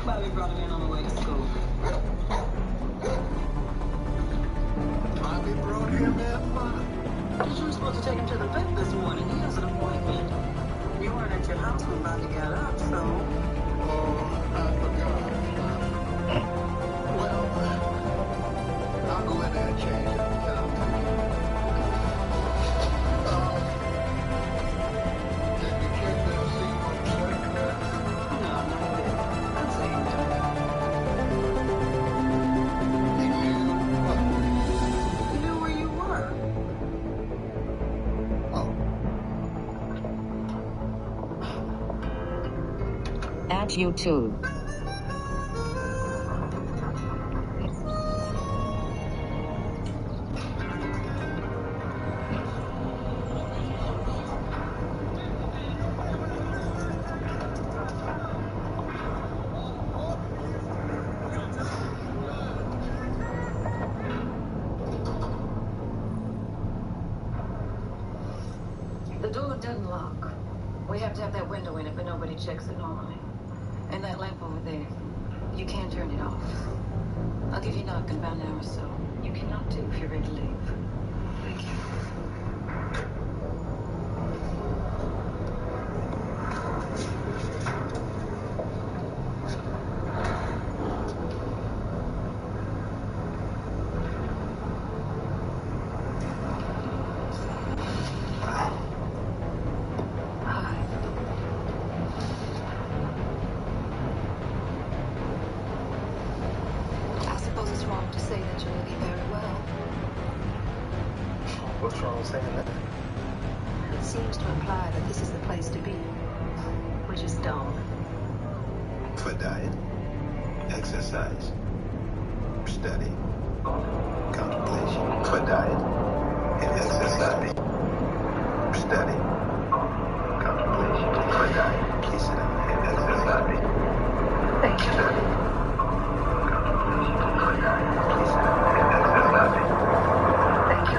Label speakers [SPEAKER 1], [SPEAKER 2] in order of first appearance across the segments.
[SPEAKER 1] Bobby brought him in on the way to school.
[SPEAKER 2] Bobby brought him in, Mom.
[SPEAKER 1] You were supposed to take him to the vet this morning. He has an appointment. You weren't at your house when Bobby got up, so...
[SPEAKER 2] Oh, I forgot. Well, I'll go in there and change it. Did the kid there see what I'm saying?
[SPEAKER 1] No, not a bit. I'd say he did.
[SPEAKER 2] He knew what?
[SPEAKER 1] You knew where you were.
[SPEAKER 2] Oh.
[SPEAKER 3] At YouTube.
[SPEAKER 1] The door doesn't lock. We have to have that window in it, but nobody checks it normally. And that lamp over there, you can't turn it off. I'll give you a knock in about an hour or so. You can knock too if you're ready to leave. Thank you. To say that you know me very well.
[SPEAKER 2] What's wrong with saying that?
[SPEAKER 1] It seems to imply that this is the place to be, which is dumb.
[SPEAKER 2] For diet, exercise, study, contemplation. For diet and exercise, study, contemplation. For diet, please sit down and exercise.
[SPEAKER 1] Thank you.
[SPEAKER 2] Study.
[SPEAKER 1] Thank you.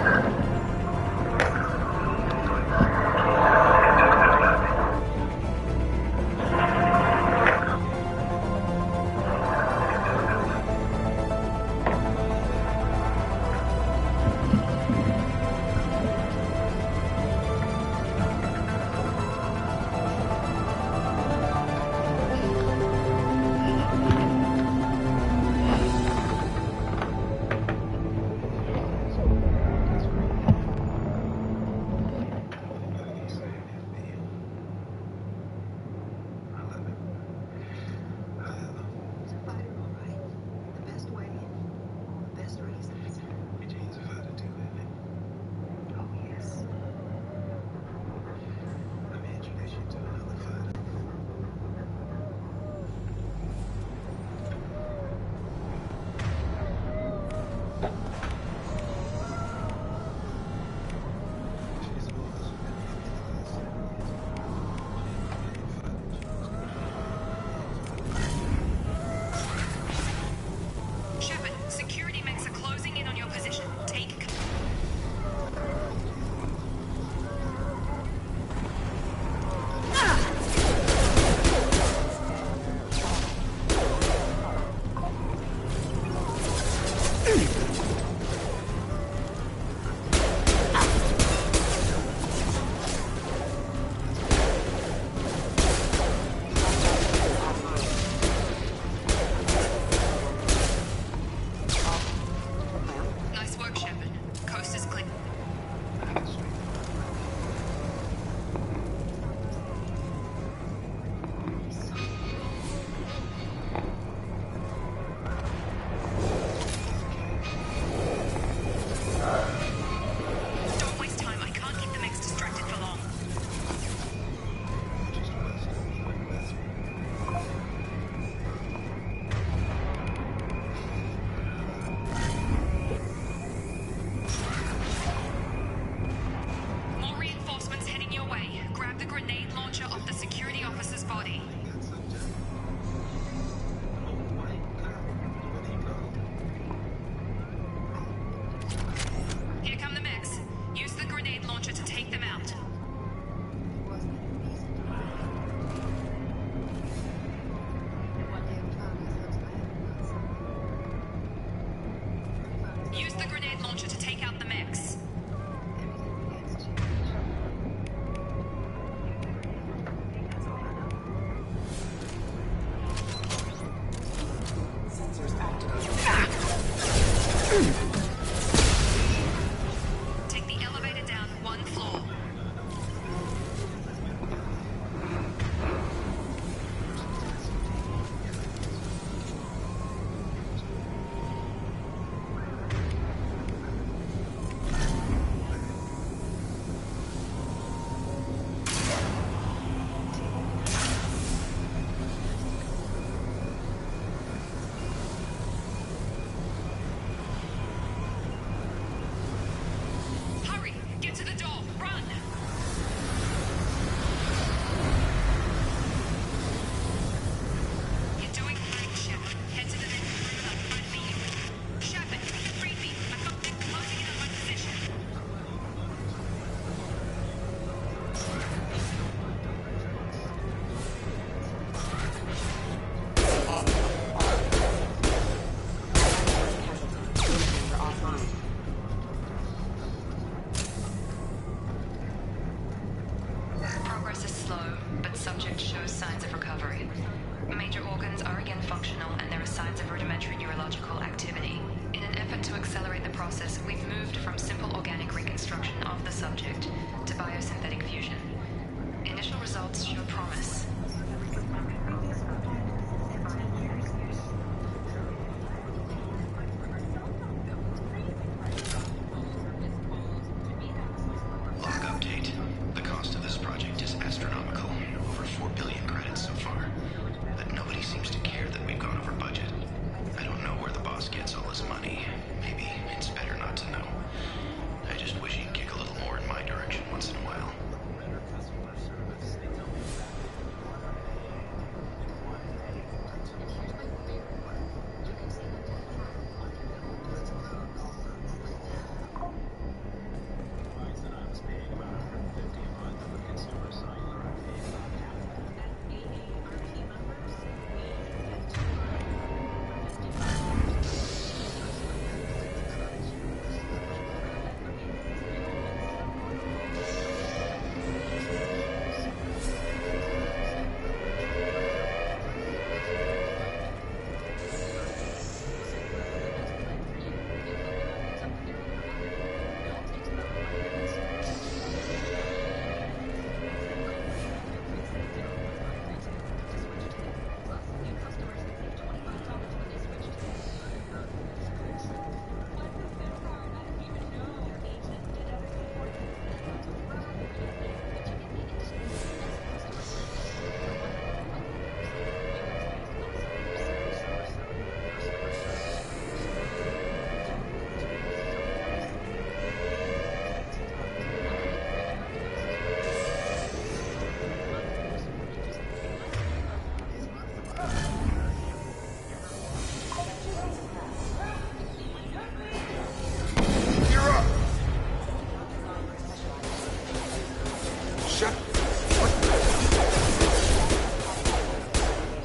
[SPEAKER 3] Use the grenade launcher to take out the mechs. Take the elevator down one floor. Hurry! Get to the door! Run! You're doing great, Shepard. Head to the next room up front of me. Shepard, read me. I've got them closing in on my position. Progress is slow, but subject shows signs of recovery. Major organs are again functional, and there are signs of rudimentary neurological activity. In an effort to accelerate the process, we've moved from simple organic reconstruction of the subject to biosynthetic fusion. Initial results show promise.
[SPEAKER 2] Log update. The cost of this project is astronomical. Over 4 billion credits so far. But nobody seems to care that we've gone over budget. I don't know where the boss gets all his money. Maybe it's better not to know. I just wish he'd kick a little more in my direction once in a while.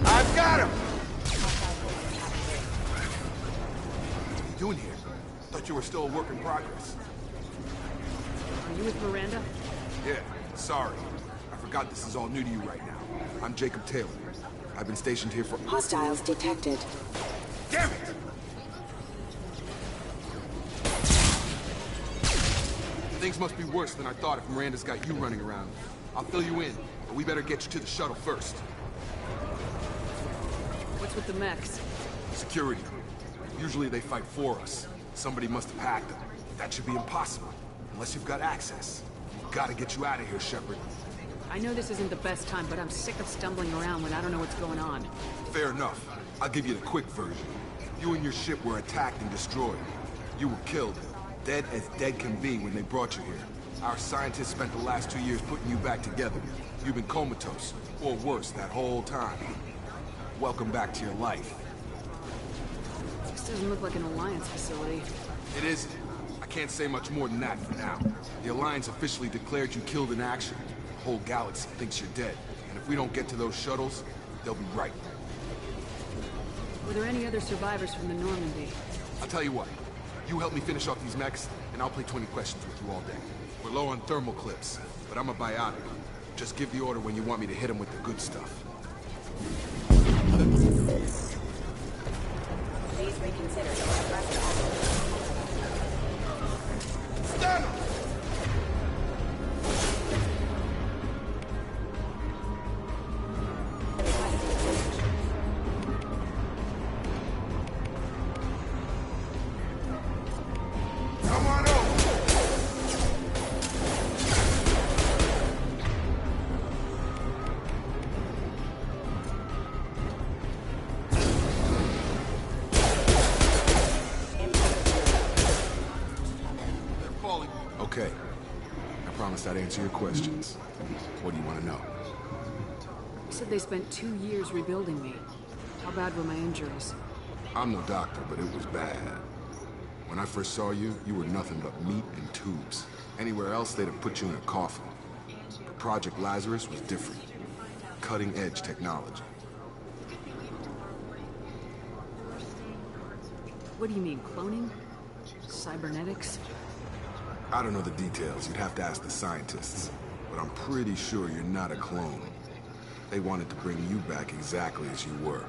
[SPEAKER 4] I've got him! What are you doing here? Thought you were still a work in progress.
[SPEAKER 5] Are you with Miranda?
[SPEAKER 4] Yeah, sorry. I forgot this is all new to you right now. I'm Jacob Taylor. I've been stationed here for—
[SPEAKER 6] Hostiles detected.
[SPEAKER 4] Damn it! Things must be worse than I thought if Miranda's got you running around. I'll fill you in, but we better get you to the shuttle first.
[SPEAKER 5] What's with the mechs?
[SPEAKER 4] Security. Usually they fight for us. Somebody must have hacked them. That should be impossible, unless you've got access. We've got to get you out of here, Shepard.
[SPEAKER 5] I know this isn't the best time, but I'm sick of stumbling around when I don't know what's going on.
[SPEAKER 4] Fair enough. I'll give you the quick version. You and your ship were attacked and destroyed. You were killed. Dead as dead can be when they brought you here. Our scientists spent the last 2 years putting you back together. You've been comatose, or worse, that whole time. Welcome back to your life.
[SPEAKER 5] This doesn't look like an Alliance facility.
[SPEAKER 4] It isn't. I can't say much more than that for now. The Alliance officially declared you killed in action. The whole galaxy thinks you're dead. And if we don't get to those shuttles, they'll be right.
[SPEAKER 5] Were there any other survivors from the Normandy?
[SPEAKER 4] I'll tell you what. You help me finish off these mechs, and I'll play 20 questions with you all day. We're low on thermal clips, but I'm a biotic. Just give the order when you want me to hit them with the good stuff.
[SPEAKER 6] Please reconsider your request.
[SPEAKER 4] Stand up! Come on over! Okay. I promised I'd answer your questions. What do you want to know?
[SPEAKER 5] You said they spent 2 years rebuilding me. How bad were my injuries?
[SPEAKER 4] I'm no doctor, but it was bad. When I first saw you, you were nothing but meat and tubes. Anywhere else, they'd have put you in a coffin. But Project Lazarus was different. Cutting-edge technology.
[SPEAKER 5] What do you mean, cloning? Cybernetics?
[SPEAKER 4] I don't know the details. You'd have to ask the scientists. But I'm pretty sure you're not a clone. They wanted to bring you back exactly as you were.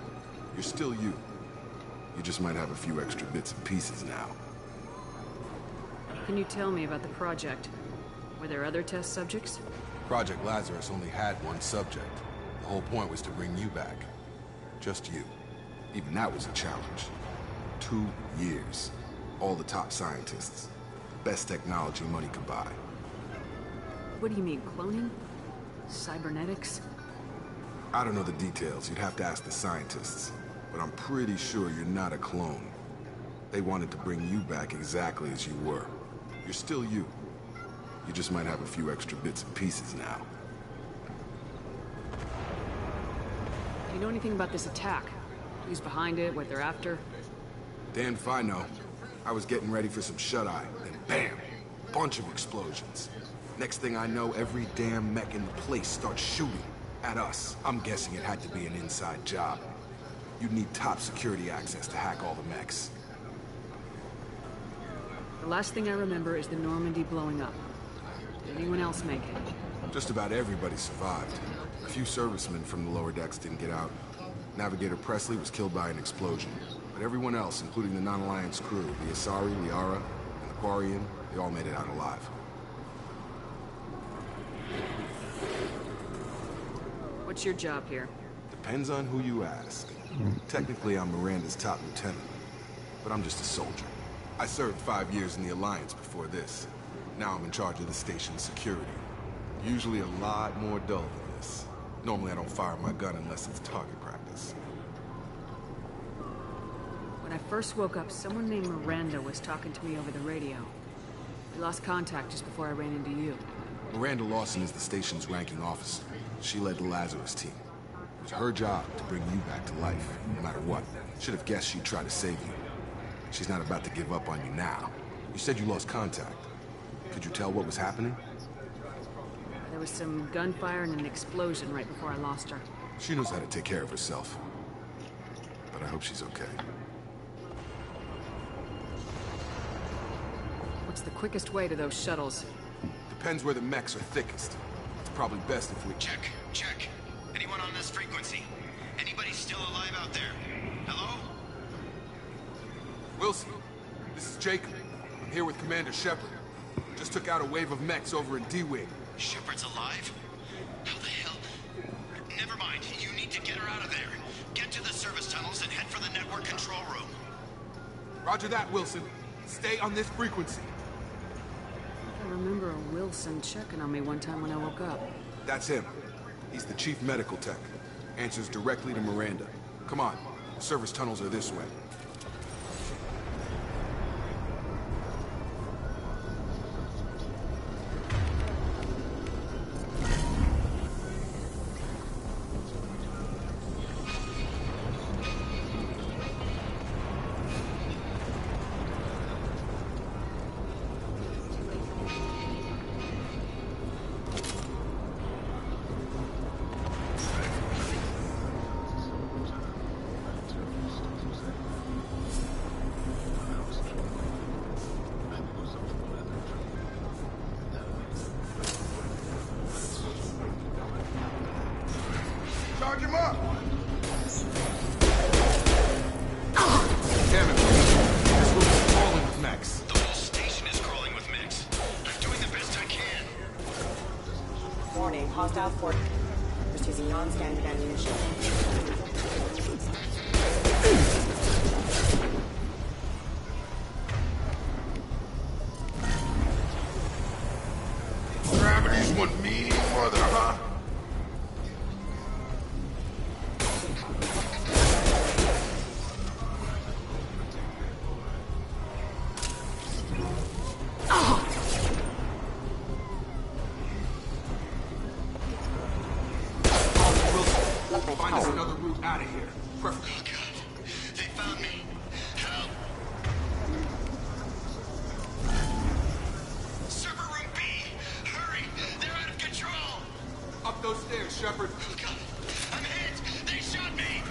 [SPEAKER 4] You're still you. You just might have a few extra bits and pieces now.
[SPEAKER 5] Can you tell me about the project? Were there other test subjects?
[SPEAKER 4] Project Lazarus only had one subject. The whole point was to bring you back. Just you. Even that was a challenge. 2 years. All the top scientists. Best technology money could buy.
[SPEAKER 5] What do you mean, cloning? Cybernetics?
[SPEAKER 4] I don't know the details. You'd have to ask the scientists. But I'm pretty sure you're not a clone. They wanted to bring you back exactly as you were. You're still you. You just might have a few extra bits and pieces now.
[SPEAKER 5] Do you know anything about this attack? Who's behind it, what they're after?
[SPEAKER 4] Damn if I know. I was getting ready for some shut-eye, then bam! Bunch of explosions. Next thing I know, every damn mech in the place starts shooting at us. I'm guessing it had to be an inside job. You'd need top security access to hack all the mechs.
[SPEAKER 5] The last thing I remember is the Normandy blowing up. Did anyone else make it?
[SPEAKER 4] Just about everybody survived. A few servicemen from the lower decks didn't get out. Navigator Presley was killed by an explosion. But everyone else, including the non-Alliance crew, the Asari, Liara, and the Quarian, they all made it out alive.
[SPEAKER 5] What's your job here?
[SPEAKER 4] Depends on who you ask. Technically, I'm Miranda's top lieutenant, but I'm just a soldier. I served 5 years in the Alliance before this. Now I'm in charge of the station's security. Usually a lot more dull than this. Normally I don't fire my gun unless it's target practice.
[SPEAKER 5] When I first woke up, someone named Miranda was talking to me over the radio. We lost contact just before I ran into you.
[SPEAKER 4] Miranda Lawson is the station's ranking officer. She led the Lazarus team. It was her job to bring you back to life, no matter what. Should have guessed she'd try to save you. She's not about to give up on you now. You said you lost contact. Could you tell what was happening?
[SPEAKER 5] There was some gunfire and an explosion right before I lost her.
[SPEAKER 4] She knows how to take care of herself. But I hope she's okay.
[SPEAKER 5] What's the quickest way to those shuttles?
[SPEAKER 4] Depends where the mechs are thickest. It's probably best if we...
[SPEAKER 2] Check. Anyone on this frequency? Anybody still alive out there? Hello?
[SPEAKER 4] Wilson, this is Jacob. I'm here with Commander Shepard. Just took out a wave of mechs over in D-Wing.
[SPEAKER 2] Shepard's alive? How the hell? Never mind. You need to get her out of there. Get to the service tunnels and head for the network control room.
[SPEAKER 4] Roger that, Wilson. Stay on this frequency.
[SPEAKER 5] I remember a Wilson checking on me one time when I woke up.
[SPEAKER 4] That's him. He's the chief medical tech. Answers directly to Miranda. Come on. Service tunnels are this way.
[SPEAKER 6] non-standard ammunition.
[SPEAKER 4] Gravity's one mean mother, huh? Find us another route out of here.
[SPEAKER 2] Oh God, they found me. Help! Server room B! Hurry! They're out of control!
[SPEAKER 4] Up those stairs, Shepard.
[SPEAKER 2] Oh God, I'm hit! They shot me!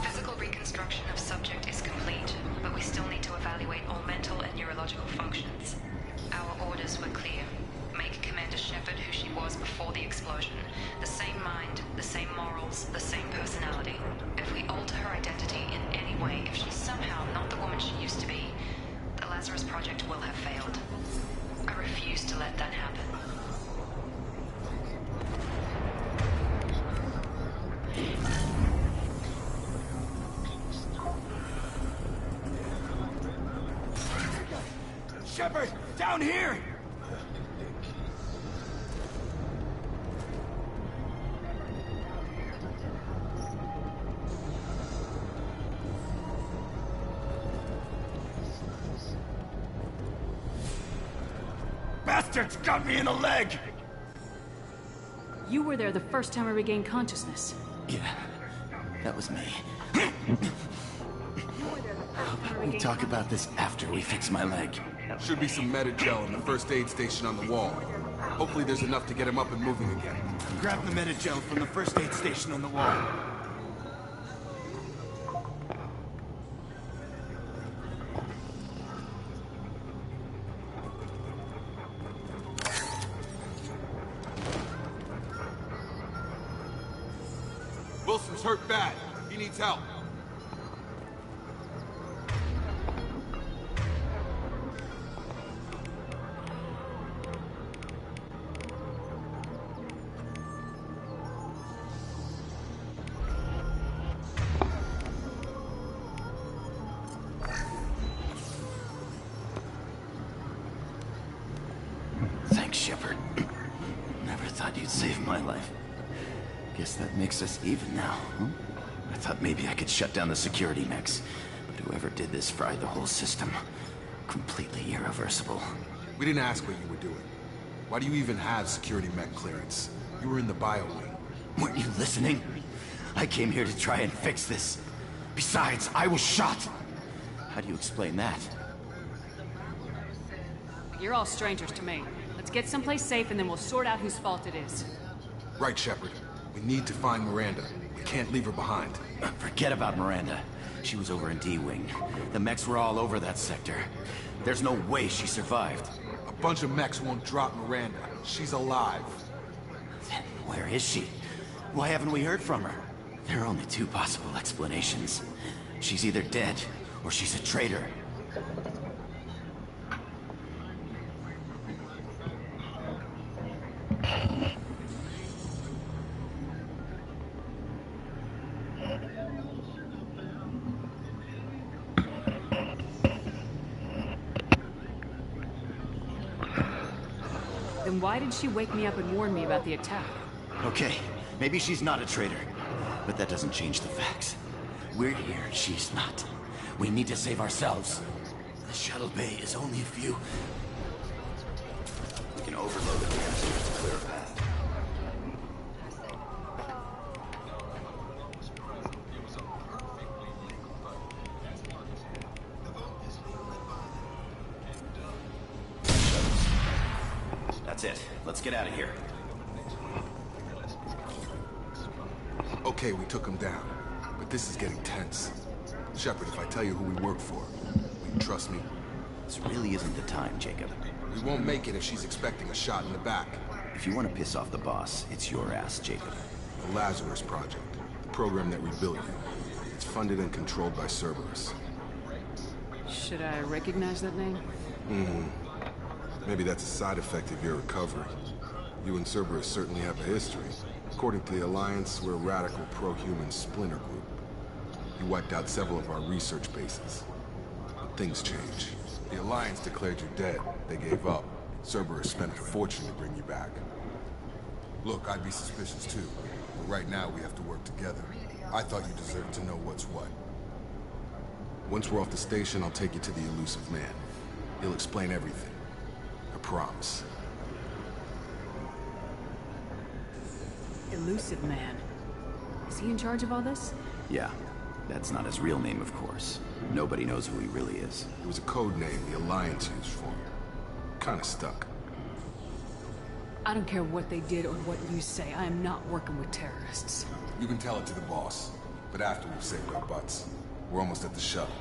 [SPEAKER 3] Physical reconstruction of subject is complete, but we still need to evaluate all mental and neurological functions. Our orders were clear. Make Commander Shepard who she was before the explosion. The same mind, the same morals, the same personality. If we alter her identity in any way, if she's somehow not the woman she used to be, the Lazarus Project will have failed. I refuse to let that happen.
[SPEAKER 4] Shepard, down here! Bastards got me in the leg!
[SPEAKER 5] You were there the first time I regained consciousness.
[SPEAKER 7] Yeah, that was me.
[SPEAKER 5] You were there the first time I
[SPEAKER 7] We'll
[SPEAKER 5] regained
[SPEAKER 7] talk about this after we fix my leg.
[SPEAKER 4] Should be some Medi-gel in the first aid station on the wall. Hopefully there's enough to get him up and moving again.
[SPEAKER 7] Grab the Medi-gel from the first aid station on the wall.
[SPEAKER 4] Wilson's hurt bad. He needs help.
[SPEAKER 7] Thanks, Shepard. Never thought you'd save my life. Guess that makes us even now, huh? I thought maybe I could shut down the security mechs, but whoever did this fried the whole system. Completely irreversible.
[SPEAKER 4] We didn't ask what you were doing. Why do you even have security mech clearance? You were in the bio wing.
[SPEAKER 7] Weren't you listening? I came here to try and fix this. Besides, I was shot. How do you explain that?
[SPEAKER 5] You're all strangers to me. Let's get someplace safe and then we'll sort out whose fault it is.
[SPEAKER 4] Right, Shepard. We need to find Miranda. We can't leave her behind.
[SPEAKER 7] Forget about Miranda. She was over in D-Wing. The mechs were all over that sector. There's no way she survived.
[SPEAKER 4] A bunch of mechs won't drop Miranda. She's alive.
[SPEAKER 7] Then where is she? Why haven't we heard from her? There are only two possible explanations. She's either dead, or she's a traitor.
[SPEAKER 5] Then why did she wake me up and warn me about the attack?
[SPEAKER 7] Okay, maybe she's not a traitor, but that doesn't change the facts. We're here, she's not. We need to save ourselves. The shuttle bay is only a few... We can overload the canisters to clear a path. That's it. Let's get out of here.
[SPEAKER 4] Okay, we took him down. But this is getting tense. Shepard, if I tell you who we work for, Trust me.
[SPEAKER 7] This really isn't the time, Jacob.
[SPEAKER 4] We won't make it if she's expecting a shot in the back.
[SPEAKER 7] If you want to piss off the boss, it's your ass, Jacob.
[SPEAKER 4] The Lazarus Project. The program that rebuilt you. It's funded and controlled by Cerberus.
[SPEAKER 5] Should I recognize that name?
[SPEAKER 4] Maybe that's a side effect of your recovery. You and Cerberus certainly have a history. According to the Alliance, we're a radical pro-human splinter group. You wiped out several of our research bases. But things change. The Alliance declared you dead. They gave up. Cerberus spent a fortune to bring you back. Look, I'd be suspicious too. But right now we have to work together. I thought you deserved to know what's what. Once we're off the station, I'll take you to the elusive man. He'll explain everything. I promise.
[SPEAKER 5] Elusive Man. Is he in charge of all this?
[SPEAKER 7] Yeah, that's not his real name, of course. Nobody knows who he really is.
[SPEAKER 4] It was a code name the Alliance used for him. Kinda stuck.
[SPEAKER 5] I don't care what they did or what you say. I am not working with terrorists.
[SPEAKER 4] You can tell it to the boss, but after we've saved our butts. We're almost at the shuttle.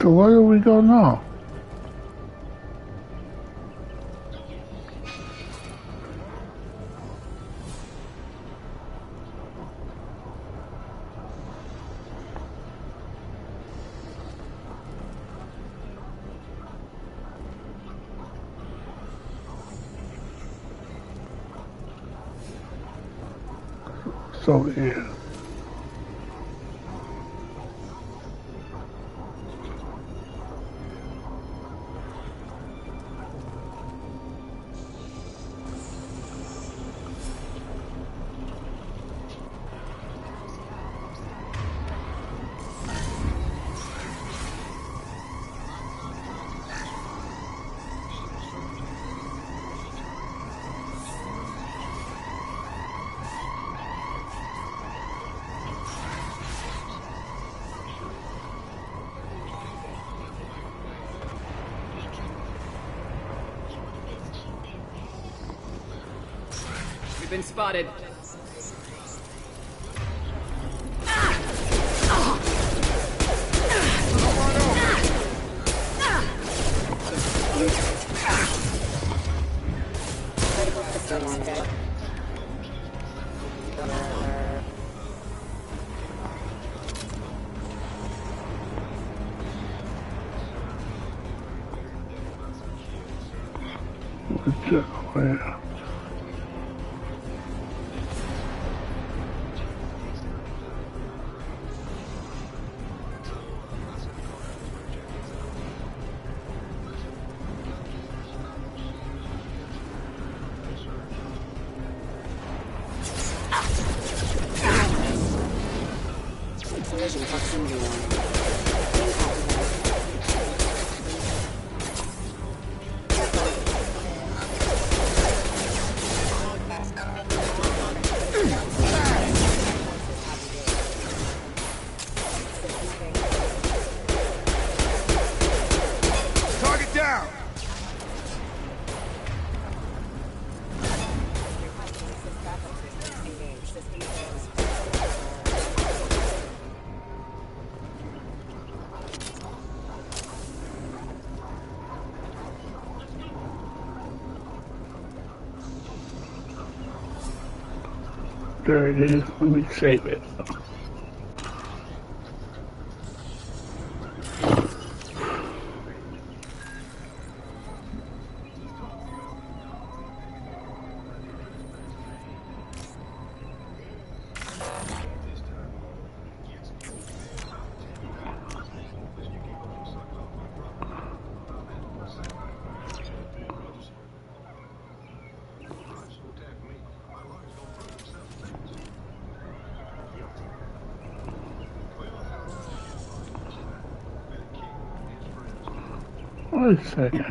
[SPEAKER 8] So where do we go now? So yeah.
[SPEAKER 5] We've been spotted.
[SPEAKER 8] Where?
[SPEAKER 6] Collision proximity warning.
[SPEAKER 4] Target down!
[SPEAKER 8] There it is. Let me save it. Wait a second.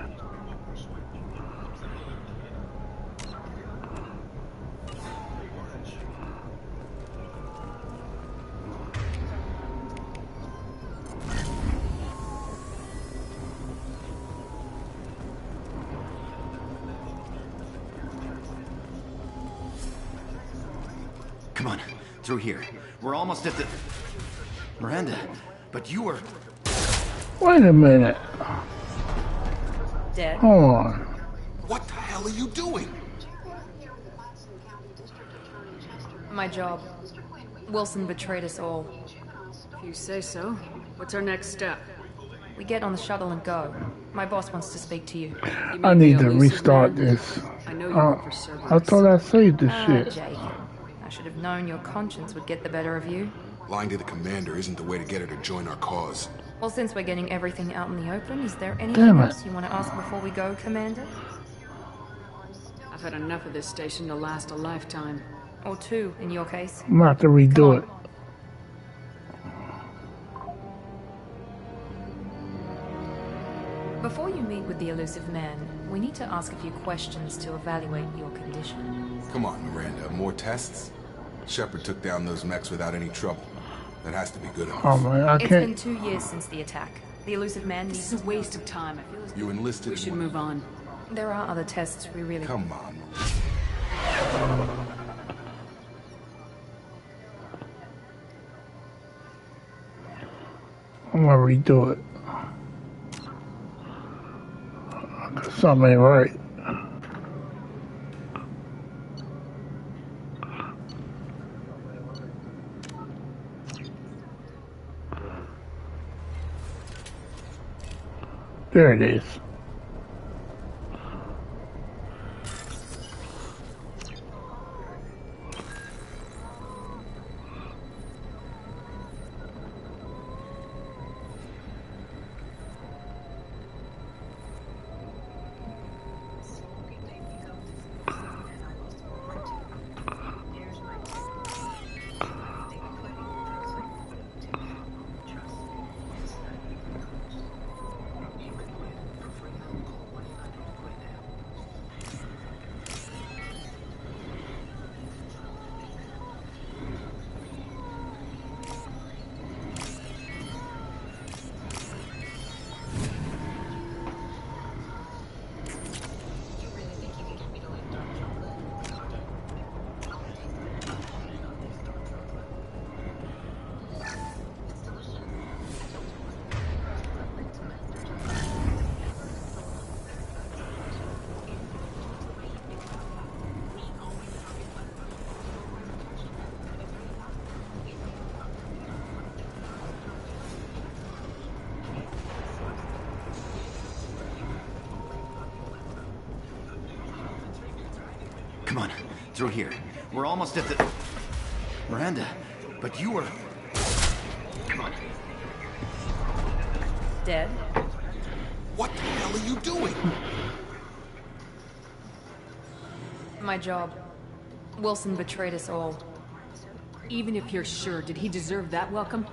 [SPEAKER 7] through here. We're almost at the... Miranda, but you were...
[SPEAKER 8] Wait a minute.
[SPEAKER 3] Dead.
[SPEAKER 8] Hold on.
[SPEAKER 4] What the hell are you doing?
[SPEAKER 3] My job. Wilson betrayed us all.
[SPEAKER 5] If you say so. What's our next step?
[SPEAKER 3] We get on the shuttle and go. My boss wants to speak to you.
[SPEAKER 8] I need to restart this.
[SPEAKER 5] I know you work for Cerberus.
[SPEAKER 8] I thought I saved this shit.
[SPEAKER 3] Jake. I should have known your conscience would get the better of you.
[SPEAKER 4] Lying to the commander isn't the way to get her to join our cause.
[SPEAKER 3] Well, since we're getting everything out in the open, is there anything else you want to ask before we go, Commander?
[SPEAKER 5] I've had enough of this station to last a lifetime.
[SPEAKER 3] Or two, in your case.
[SPEAKER 8] I'm about to redo it.
[SPEAKER 3] Before you meet with the elusive man, we need to ask a few questions to evaluate your condition.
[SPEAKER 4] Come on, Miranda. More tests? Shepard took down those mechs without any trouble. That has to be good enough.
[SPEAKER 8] Oh man, I
[SPEAKER 3] It's
[SPEAKER 8] can't.
[SPEAKER 3] been 2 years since the attack. The elusive man
[SPEAKER 5] This
[SPEAKER 3] needs...
[SPEAKER 5] is a waste of time. I feel as
[SPEAKER 4] You enlisted.
[SPEAKER 5] we should move on.
[SPEAKER 3] There are other tests we really...
[SPEAKER 4] Come on.
[SPEAKER 8] I'm gonna redo it. Something ain't right. There it is.
[SPEAKER 7] Come on, through here. We're almost at the... Miranda, but you were... Come on.
[SPEAKER 3] Dead?
[SPEAKER 4] What the hell are you doing?
[SPEAKER 3] My job. Wilson betrayed us all.
[SPEAKER 5] Even if you're sure, did he deserve that welcome?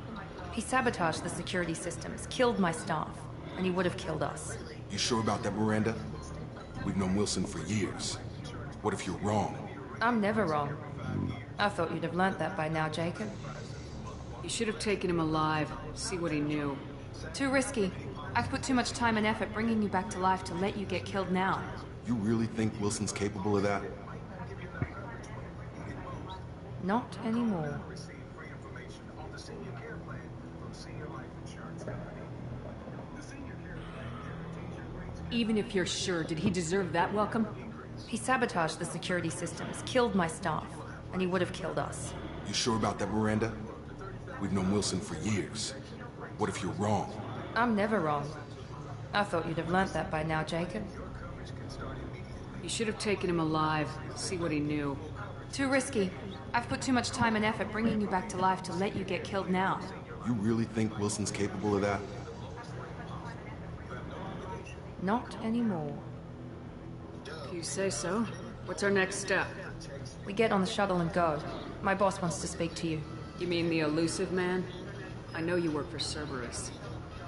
[SPEAKER 3] He sabotaged the security systems, killed my staff, and he would have killed us.
[SPEAKER 4] You sure about that, Miranda? We've known Wilson for years. What if you're wrong?
[SPEAKER 3] I'm never wrong. I thought you'd have learnt that by now, Jacob.
[SPEAKER 5] You should have taken him alive, see what he knew.
[SPEAKER 3] Too risky. I've put too much time and effort bringing you back to life to let you get killed now.
[SPEAKER 4] You really think Wilson's capable of that?
[SPEAKER 3] Not anymore.
[SPEAKER 5] Even if you're sure, did he deserve that welcome?
[SPEAKER 3] He sabotaged the security systems, killed my staff, and he would have killed us.
[SPEAKER 4] You sure about that, Miranda? We've known Wilson for years. What if you're wrong?
[SPEAKER 3] I'm never wrong. I thought you'd have learnt that by now, Jacob.
[SPEAKER 5] You should have taken him alive, see what he knew.
[SPEAKER 3] Too risky. I've put too much time and effort bringing you back to life to let you get killed now.
[SPEAKER 4] You really think Wilson's capable of that?
[SPEAKER 3] Not anymore.
[SPEAKER 5] If you say so. What's our next step?
[SPEAKER 3] We get on the shuttle and go. My boss wants to speak to you.
[SPEAKER 5] You mean the elusive man? I know you work for Cerberus.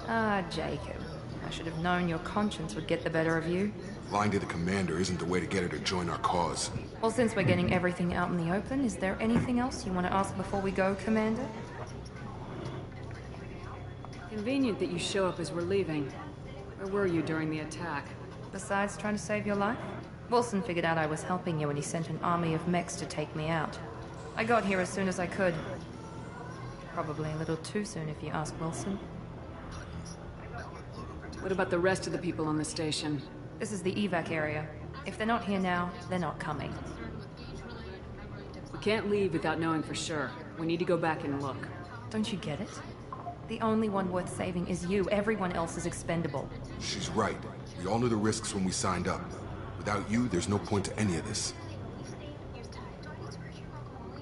[SPEAKER 3] Ah, Jacob. I should have known your conscience would get the better of you.
[SPEAKER 4] Lying to the commander isn't the way to get her to join our cause.
[SPEAKER 3] Well, since we're getting everything out in the open, is there anything else you want to ask before we go, Commander?
[SPEAKER 5] Convenient that you show up as we're leaving. Where were you during the attack?
[SPEAKER 3] Besides trying to save your life? Wilson figured out I was helping you and he sent an army of mechs to take me out. I got here as soon as I could. Probably a little too soon if you ask Wilson.
[SPEAKER 5] What about the rest of the people on the station?
[SPEAKER 3] This is the evac area. If they're not here now, they're not coming.
[SPEAKER 5] We can't leave without knowing for sure. We need to go back and look.
[SPEAKER 3] Don't you get it? The only one worth saving is you. Everyone else is expendable.
[SPEAKER 4] She's right. We all knew the risks when we signed up. Without you, there's no point to any of this.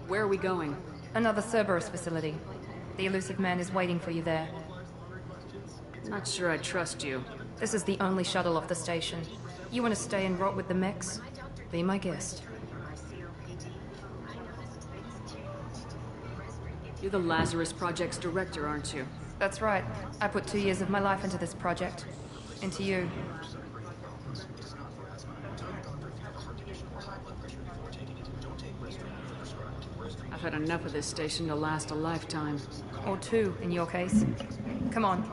[SPEAKER 5] Where are we going?
[SPEAKER 3] Another Cerberus facility. The elusive man is waiting for you there.
[SPEAKER 5] Not sure I trust you.
[SPEAKER 3] This is the only shuttle off the station. You want to stay and rot with the mechs? Be my guest.
[SPEAKER 5] You're the Lazarus Project's director, aren't you?
[SPEAKER 3] That's right. I put 2 years of my life into this project. Into you.
[SPEAKER 5] I've had enough of this station to last a lifetime.
[SPEAKER 3] Or 2, in your case. Come on.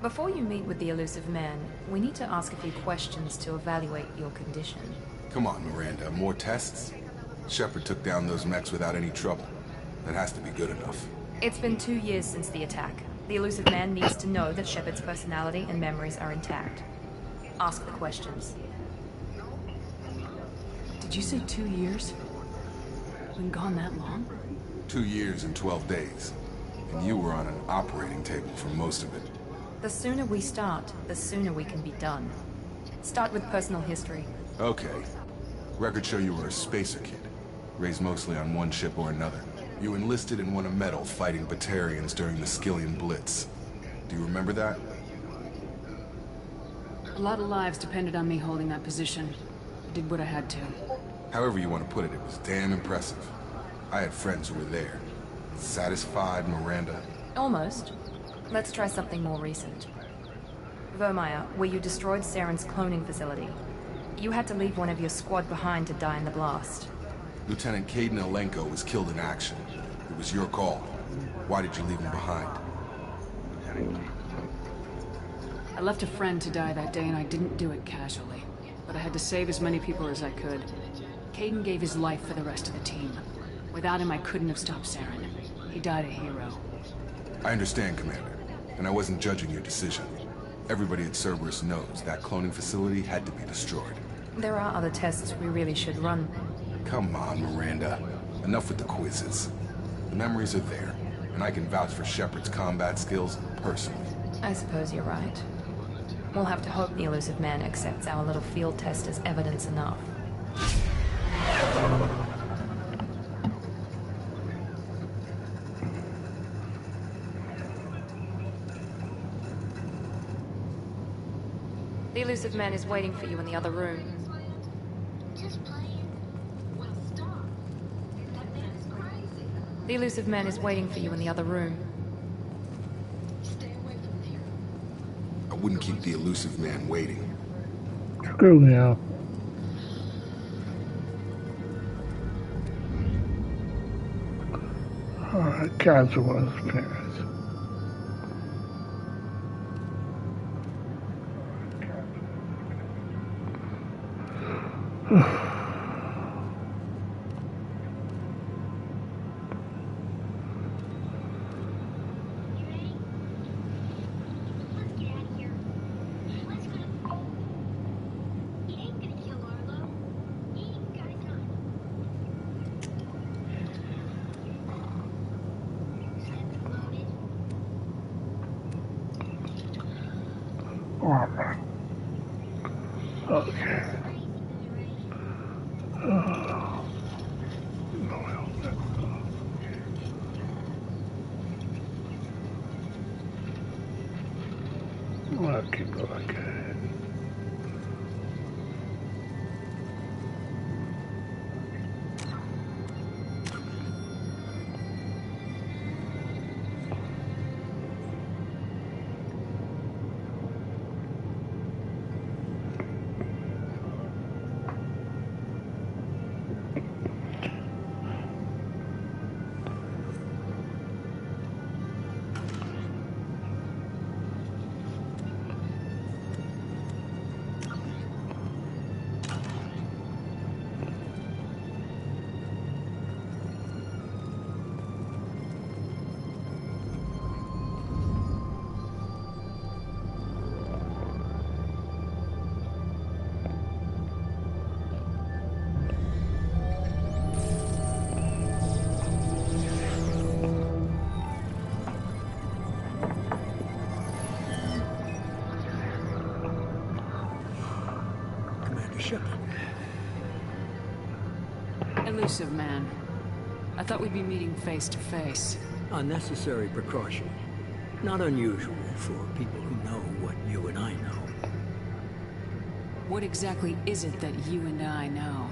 [SPEAKER 3] Before you meet with the elusive man, we need to ask a few questions to evaluate your condition.
[SPEAKER 4] Come on, Miranda. More tests? Shepard took down those mechs without any trouble. That has to be good enough.
[SPEAKER 3] It's been 2 years since the attack. The elusive man needs to know that Shepard's personality and memories are intact. Ask the questions.
[SPEAKER 5] Did you say 2 years? Been gone that long?
[SPEAKER 4] 2 years and 12 days. And you were on an operating table for most of it.
[SPEAKER 3] The sooner we start, the sooner we can be done. Start with personal history.
[SPEAKER 4] Okay. Records show you were a spacer kid. Raised mostly on one ship or another. You enlisted and won a medal fighting Batarians during the Skillian Blitz. Do you remember that?
[SPEAKER 5] A lot of lives depended on me holding that position. I did what I had to.
[SPEAKER 4] However you want to put it, it was damn impressive. I had friends who were there. Satisfied, Miranda?
[SPEAKER 3] Almost. Let's try something more recent. Vermeer, where you destroyed Saren's cloning facility. You had to leave one of your squad behind to die in the blast.
[SPEAKER 4] Lieutenant Caden Alenko was killed in action. It was your call. Why did you leave him behind?
[SPEAKER 5] I left a friend to die that day and I didn't do it casually. But I had to save as many people as I could. Caden gave his life for the rest of the team. Without him, I couldn't have stopped Saren. He died a hero.
[SPEAKER 4] I understand, Commander. And I wasn't judging your decision. Everybody at Cerberus knows that cloning facility had to be destroyed.
[SPEAKER 3] There are other tests we really should run.
[SPEAKER 4] Come on, Miranda. Enough with the quizzes. The memories are there, and I can vouch for Shepard's combat skills personally.
[SPEAKER 3] I suppose you're right. We'll have to hope the elusive man accepts our little field test as evidence enough. The elusive man is waiting for you in the other room. The elusive man is waiting for you in the other room.
[SPEAKER 4] I wouldn't keep the elusive man waiting.
[SPEAKER 8] Screw now. Alright, cancel one of his parents. Armor. Okay. No helmet. I'll keep it like that.
[SPEAKER 5] elusive man. I thought we'd be meeting face to face.
[SPEAKER 9] Unnecessary precaution. Not unusual for people who know what you and I know.
[SPEAKER 5] What exactly is it that you and I know?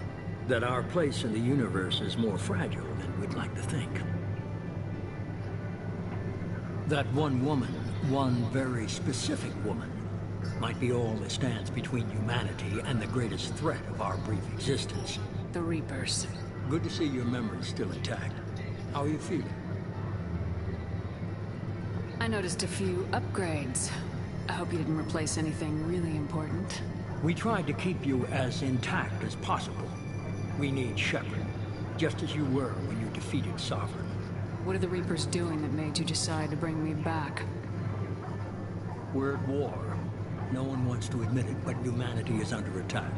[SPEAKER 9] That our place in the universe is more fragile than we'd like to think. That one woman, one very specific woman, might be all that stands between humanity and the greatest threat of our brief existence.
[SPEAKER 5] The Reapers.
[SPEAKER 9] Good to see your memory's still intact. How are you feeling?
[SPEAKER 5] I noticed a few upgrades. I hope you didn't replace anything really important.
[SPEAKER 9] We tried to keep you as intact as possible. We need Shepard, just as you were when you defeated Sovereign.
[SPEAKER 5] What are the Reapers doing that made you decide to bring me back?
[SPEAKER 9] We're at war. No one wants to admit it, but humanity is under attack.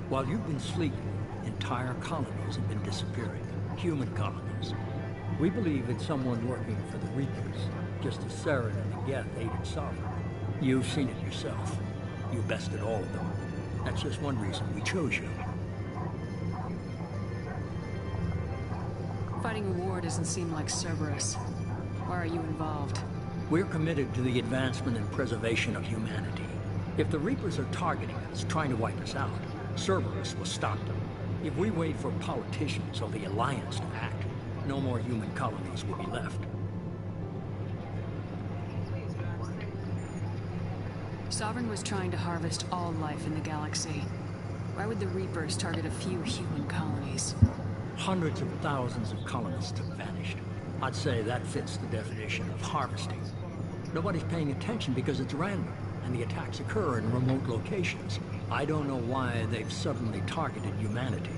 [SPEAKER 9] While you've been sleeping, entire colonies have been disappearing. Human colonies. We believe it's someone working for the Reapers, just as Saren and the Geth aided Sovereign. You've seen it yourself. You bested all of them. That's just one reason we chose you.
[SPEAKER 5] Fighting a war doesn't seem like Cerberus. Why are you involved?
[SPEAKER 9] We're committed to the advancement and preservation of humanity. If the Reapers are targeting us, trying to wipe us out, Cerberus will stop them. If we wait for politicians or the Alliance to act, no more human colonies will be left.
[SPEAKER 5] Sovereign was trying to harvest all life in the galaxy. Why would the Reapers target a few human colonies?
[SPEAKER 9] Hundreds of thousands of colonists have vanished. I'd say that fits the definition of harvesting. Nobody's paying attention because it's random, and the attacks occur in remote locations. I don't know why they've suddenly targeted humanity.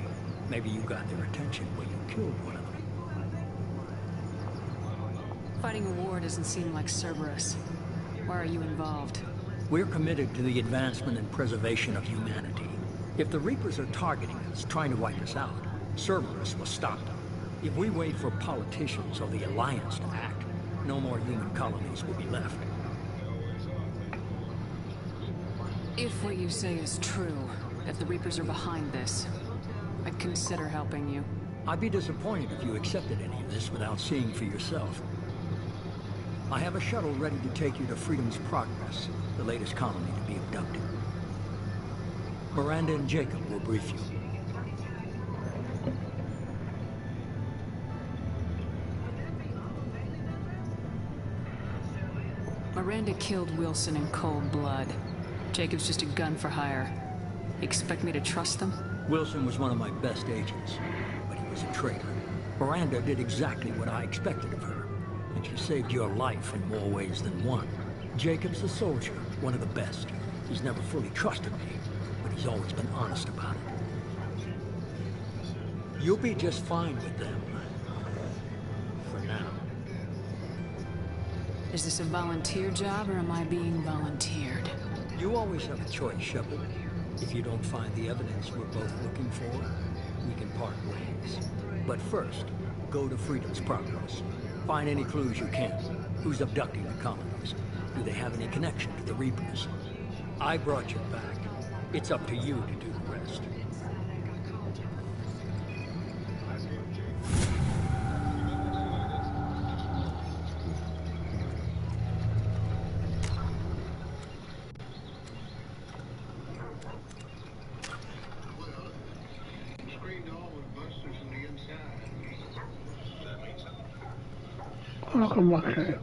[SPEAKER 9] Maybe you got their attention when you killed one of them.
[SPEAKER 5] Fighting a war doesn't seem like Cerberus. Why are you involved?
[SPEAKER 9] We're committed to the advancement and preservation of humanity. If the Reapers are targeting us, trying to wipe us out, Cerberus will stop them. If we wait for politicians or the Alliance to act, no more human colonies will be left.
[SPEAKER 5] If what you say is true, if the Reapers are behind this, I'd consider helping you.
[SPEAKER 9] I'd be disappointed if you accepted any of this without seeing for yourself. I have a shuttle ready to take you to Freedom's Progress, the latest colony to be abducted. Miranda and Jacob will brief you.
[SPEAKER 5] Miranda killed Wilson in cold blood. Jacob's just a gun for hire. You expect me to trust them?
[SPEAKER 9] Wilson was one of my best agents, but he was a traitor. Miranda did exactly what I expected of her, and she saved your life in more ways than one. Jacob's a soldier, one of the best. He's never fully trusted me, but he's always been honest about it. You'll be just fine with them. For now.
[SPEAKER 5] Is this a volunteer job, or am I being volunteered?
[SPEAKER 9] You always have a choice, Shepard. If you don't find the evidence we're both looking for, we can part ways. But first, go to Freedom's Progress. Find any clues you can. Who's abducting the colonies? Do they have any connection to the Reapers? I brought you back. It's up to you to do the rest.
[SPEAKER 8] I'll come back here.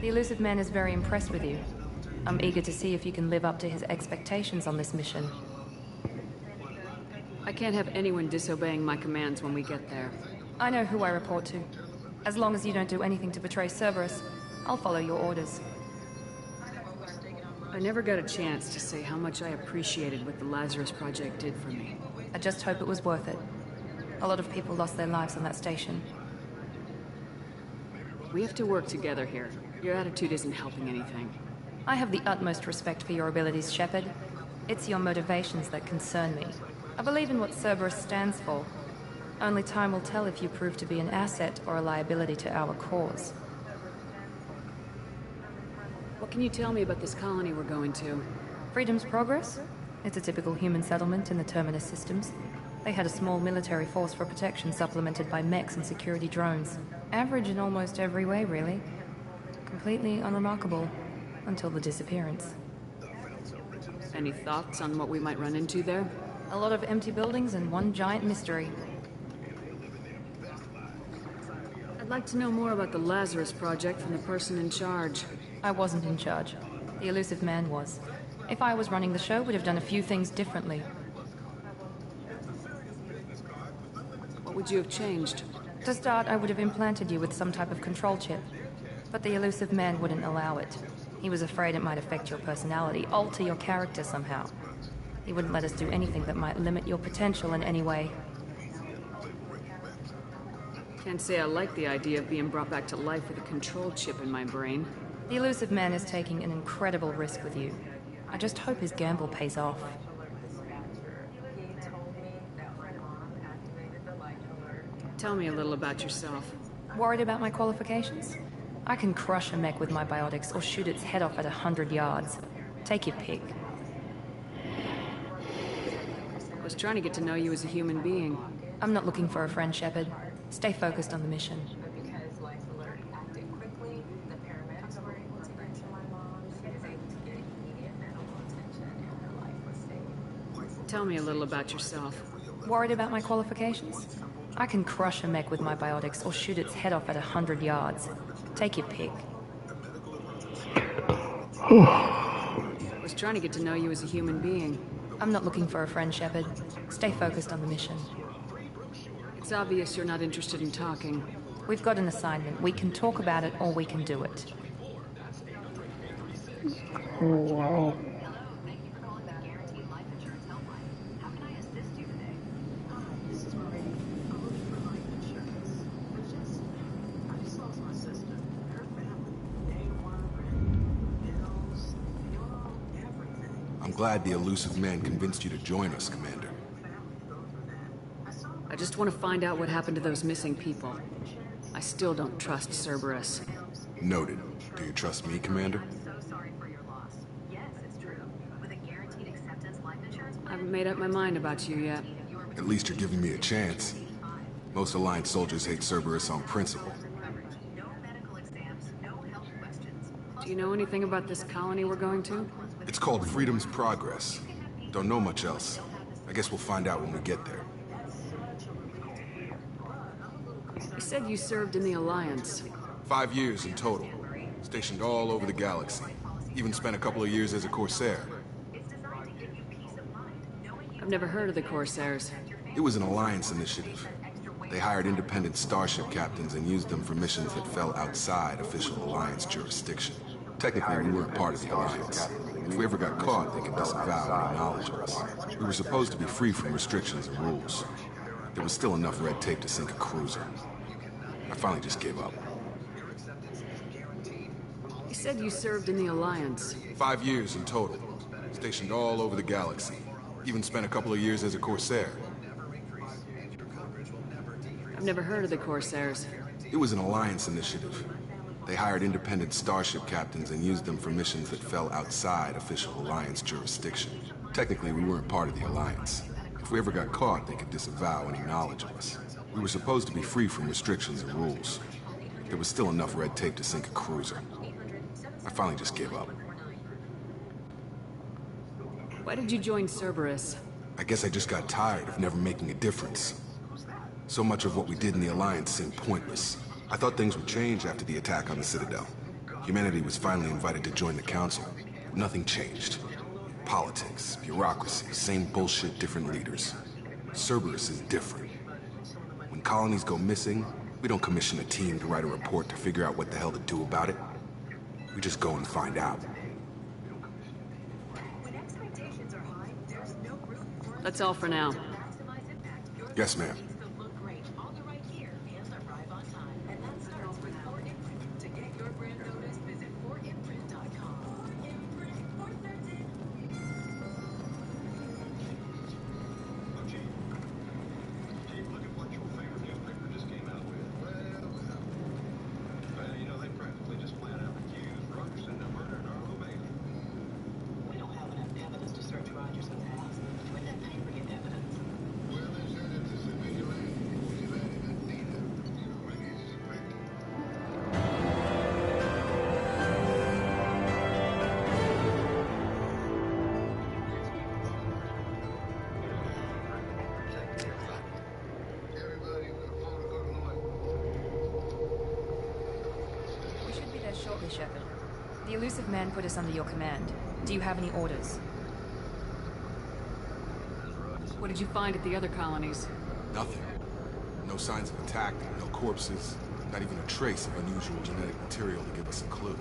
[SPEAKER 3] The elusive man is very impressed with you. I'm eager to see if you can live up to his expectations on this mission.
[SPEAKER 5] I can't have anyone disobeying my commands when we get there.
[SPEAKER 3] I know who I report to. As long as you don't do anything to betray Cerberus, I'll follow your orders.
[SPEAKER 5] I never got a chance to say how much I appreciated what the Lazarus Project did for me.
[SPEAKER 3] I just hope it was worth it. A lot of people lost their lives on that station.
[SPEAKER 5] We have to work together here. Your attitude isn't helping anything.
[SPEAKER 3] I have the utmost respect for your abilities, Shepard. It's your motivations that concern me. I believe in what Cerberus stands for. Only time will tell if you prove to be an asset or a liability to our cause.
[SPEAKER 5] What can you tell me about this colony we're going to?
[SPEAKER 3] Freedom's Progress? It's a typical human settlement in the Terminus systems. They had a small military force for protection supplemented by mechs and security drones. Average in almost every way, really. Completely unremarkable. Until the disappearance.
[SPEAKER 5] Any thoughts on what we might run into there?
[SPEAKER 3] A lot of empty buildings and one giant mystery.
[SPEAKER 5] I'd like to know more about the Lazarus Project from the person in charge.
[SPEAKER 3] I wasn't in charge. The elusive man was. If I was running the show, would have done a few things differently.
[SPEAKER 5] What would you have changed?
[SPEAKER 3] To start, I would have implanted you with some type of control chip. But the elusive man wouldn't allow it. He was afraid it might affect your personality, alter your character somehow. He wouldn't let us do anything that might limit your potential in any way.
[SPEAKER 5] Can't say I like the idea of being brought back to life with a control chip in my brain.
[SPEAKER 3] The elusive man is taking an incredible risk with you. I just hope his gamble pays off.
[SPEAKER 5] Tell me a little about yourself.
[SPEAKER 3] Worried about my qualifications? I can crush a mech with my biotics or shoot its head off at 100 yards. Take your pick.
[SPEAKER 5] I was trying to get to know you as a human being.
[SPEAKER 3] I'm not looking for a friend, Shepard. Stay focused on the mission.
[SPEAKER 5] Tell me a little about yourself.
[SPEAKER 3] Worried about my qualifications? I can crush a mech with my biotics or shoot its head off at 100 yards. Take your pick.
[SPEAKER 5] I was trying to get to know you as a human being.
[SPEAKER 3] I'm not looking for a friend, Shepard. Stay focused on the mission.
[SPEAKER 5] It's obvious you're not interested in talking.
[SPEAKER 3] We've got an assignment. We can talk about it or we can do it.
[SPEAKER 8] Oh, wow.
[SPEAKER 4] I'm glad the elusive man convinced you to join us, Commander.
[SPEAKER 5] I just want to find out what happened to those missing people. I still don't trust Cerberus.
[SPEAKER 4] Noted. Do you trust me, Commander?
[SPEAKER 5] I haven't made up my mind about you yet.
[SPEAKER 4] At least you're giving me a chance. Most Alliance soldiers hate Cerberus on principle.
[SPEAKER 5] Do you know anything about this colony we're going to?
[SPEAKER 4] It's called Freedom's Progress. Don't know much else. I guess we'll find out when we get there.
[SPEAKER 5] You said you served in the Alliance.
[SPEAKER 4] 5 years in total. Stationed all over the galaxy. Even spent a couple of years as a Corsair.
[SPEAKER 5] I've never heard of the Corsairs.
[SPEAKER 4] It was an Alliance initiative. They hired independent starship captains and used them for missions that fell outside official Alliance jurisdiction. Technically, we weren't part of the Alliance. If we ever got caught, they could disavow any knowledge of us. We were supposed to be free from restrictions and rules. There was still enough red tape to sink a cruiser. I finally just gave up.
[SPEAKER 5] You said you served in the Alliance.
[SPEAKER 4] 5 years in total. Stationed all over the galaxy. Even spent a couple of years as a Corsair.
[SPEAKER 5] I've never heard of the Corsairs.
[SPEAKER 4] It was an Alliance initiative. They hired independent starship captains and used them for missions that fell outside official Alliance jurisdiction. Technically, we weren't part of the Alliance. If we ever got caught, they could disavow any knowledge of us. We were supposed to be free from restrictions and rules. There was still enough red tape to sink a cruiser. I finally just gave up.
[SPEAKER 5] Why did you join Cerberus?
[SPEAKER 4] I guess I just got tired of never making a difference. So much of what we did in the Alliance seemed pointless. I thought things would change after the attack on the Citadel. Humanity was finally invited to join the council. Nothing changed. Politics, bureaucracy, same bullshit, different leaders. Cerberus is different. When colonies go missing, we don't commission a team to write a report to figure out what the hell to do about it. We just go and find out.
[SPEAKER 5] That's all for now.
[SPEAKER 4] Yes, ma'am.
[SPEAKER 3] Shortly, Shepard. The elusive man put us under your command. Do you have any orders?
[SPEAKER 5] What did you find at the other colonies?
[SPEAKER 4] Nothing. No signs of attack, no corpses, not even a trace of unusual genetic material to give us a clue.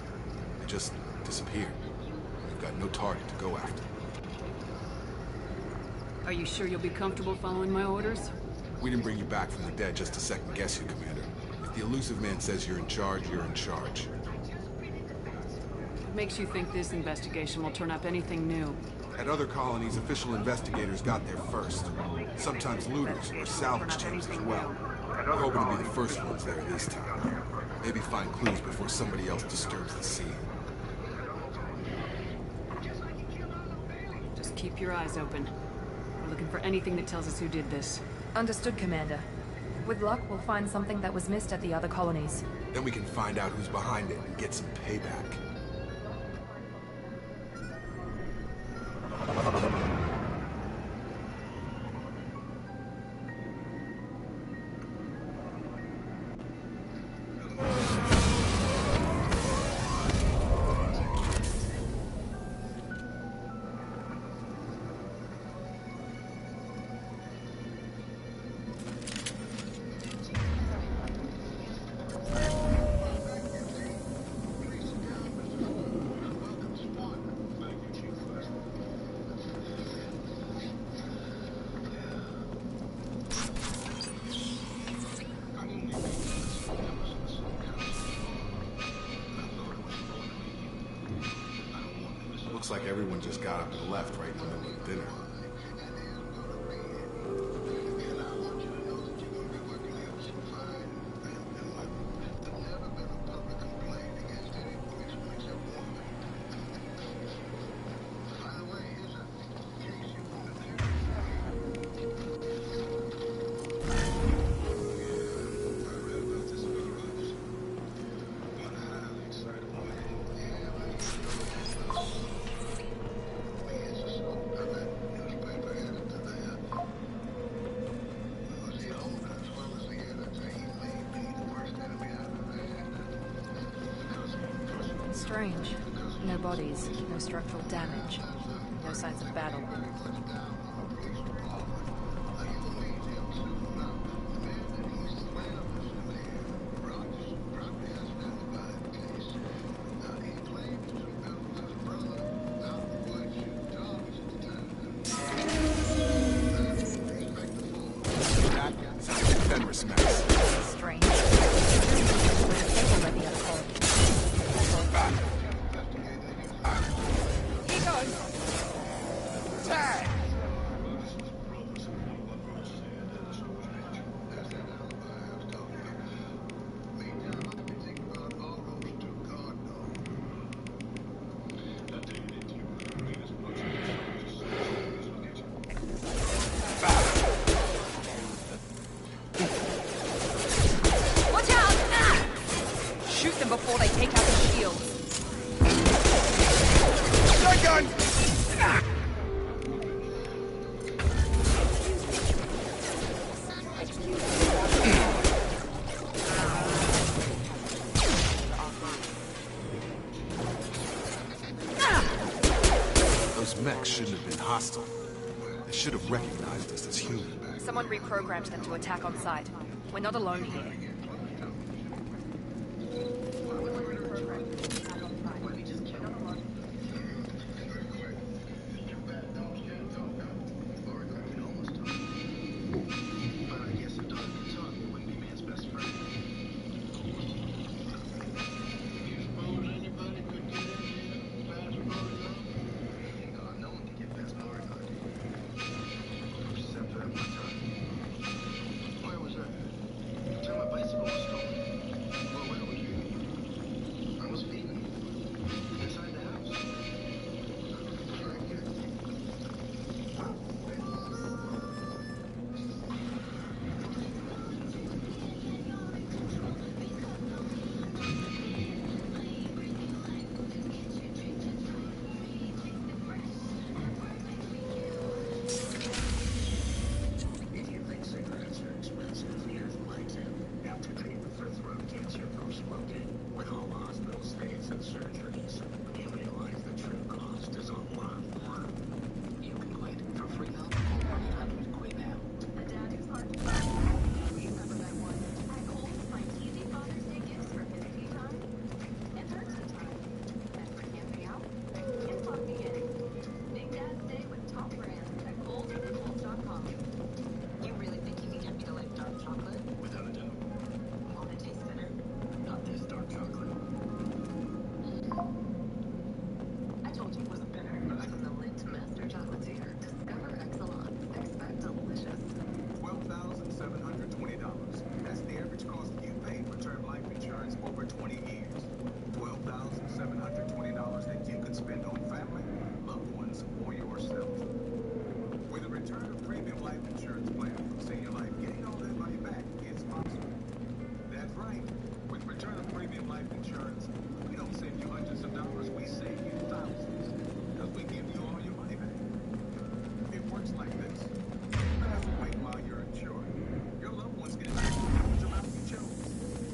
[SPEAKER 4] They just disappeared. We've got no target to go after.
[SPEAKER 5] Are you sure you'll be comfortable following my orders?
[SPEAKER 4] We didn't bring you back from the dead just to second guess you, Commander. If the elusive man says you're in charge, you're in charge.
[SPEAKER 5] What makes you think this investigation will turn up anything new?
[SPEAKER 4] At other colonies, official investigators got there first. Sometimes looters or salvage teams as well. We're hoping to be the first ones there this time. Maybe find clues before somebody else disturbs the scene.
[SPEAKER 5] Just keep your eyes open. We're looking for anything that tells us who did this.
[SPEAKER 3] Understood, Commander. With luck, we'll find something that was missed at the other colonies.
[SPEAKER 4] Then we can find out who's behind it and get some payback. Looks like everyone just got up and left right in the middle of dinner.
[SPEAKER 3] Strange. No bodies, no structural damage, no signs of battle. Strange.
[SPEAKER 4] Those mechs shouldn't have been hostile. They should have recognized us as human.
[SPEAKER 3] Someone reprogrammed them to attack on sight. We're not alone here.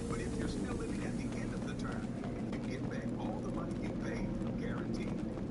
[SPEAKER 4] But if you're still living at the end of the term, you get back all the money you paid, guaranteed.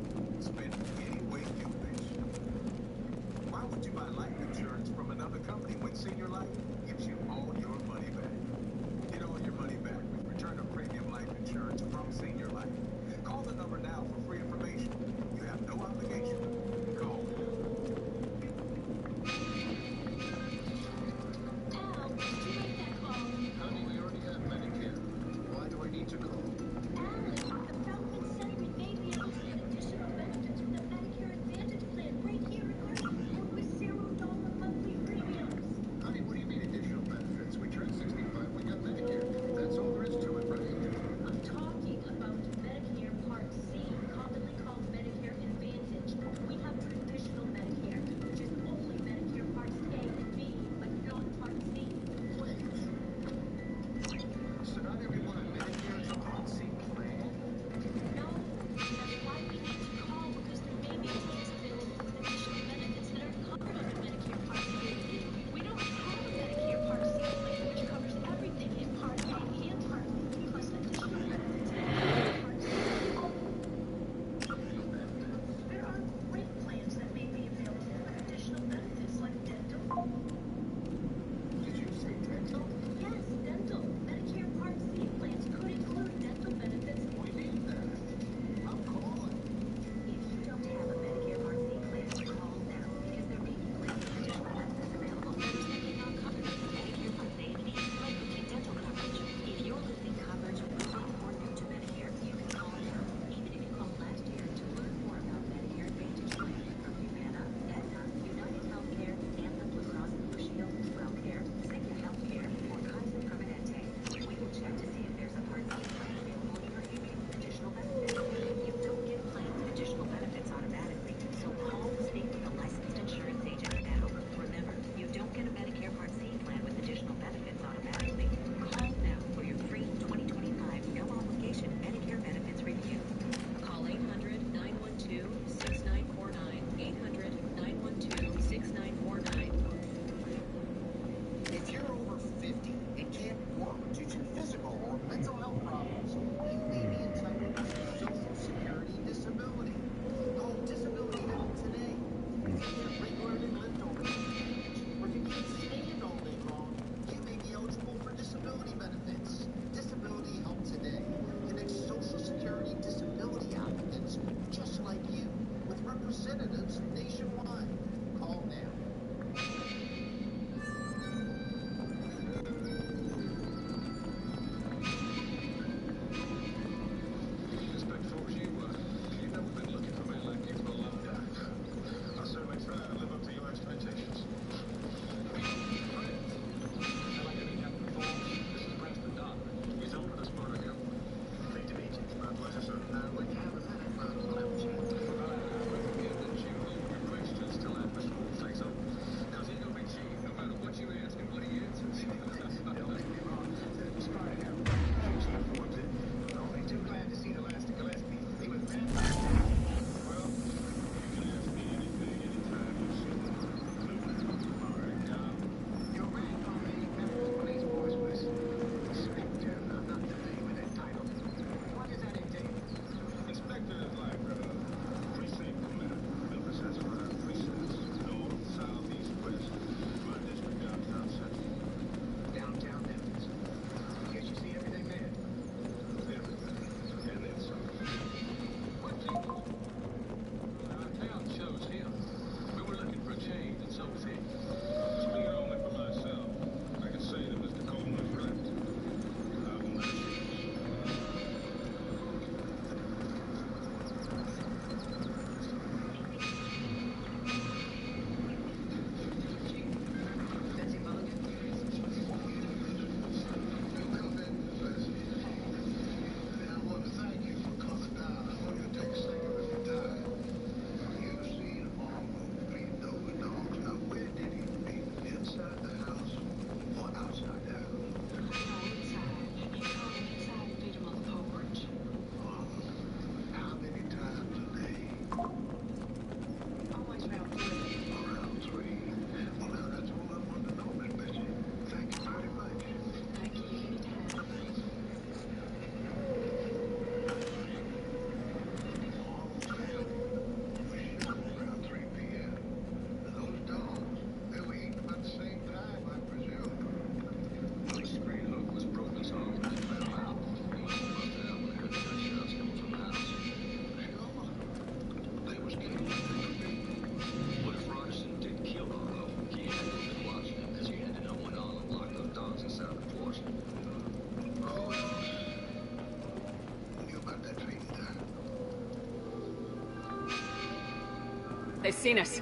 [SPEAKER 5] They've seen us.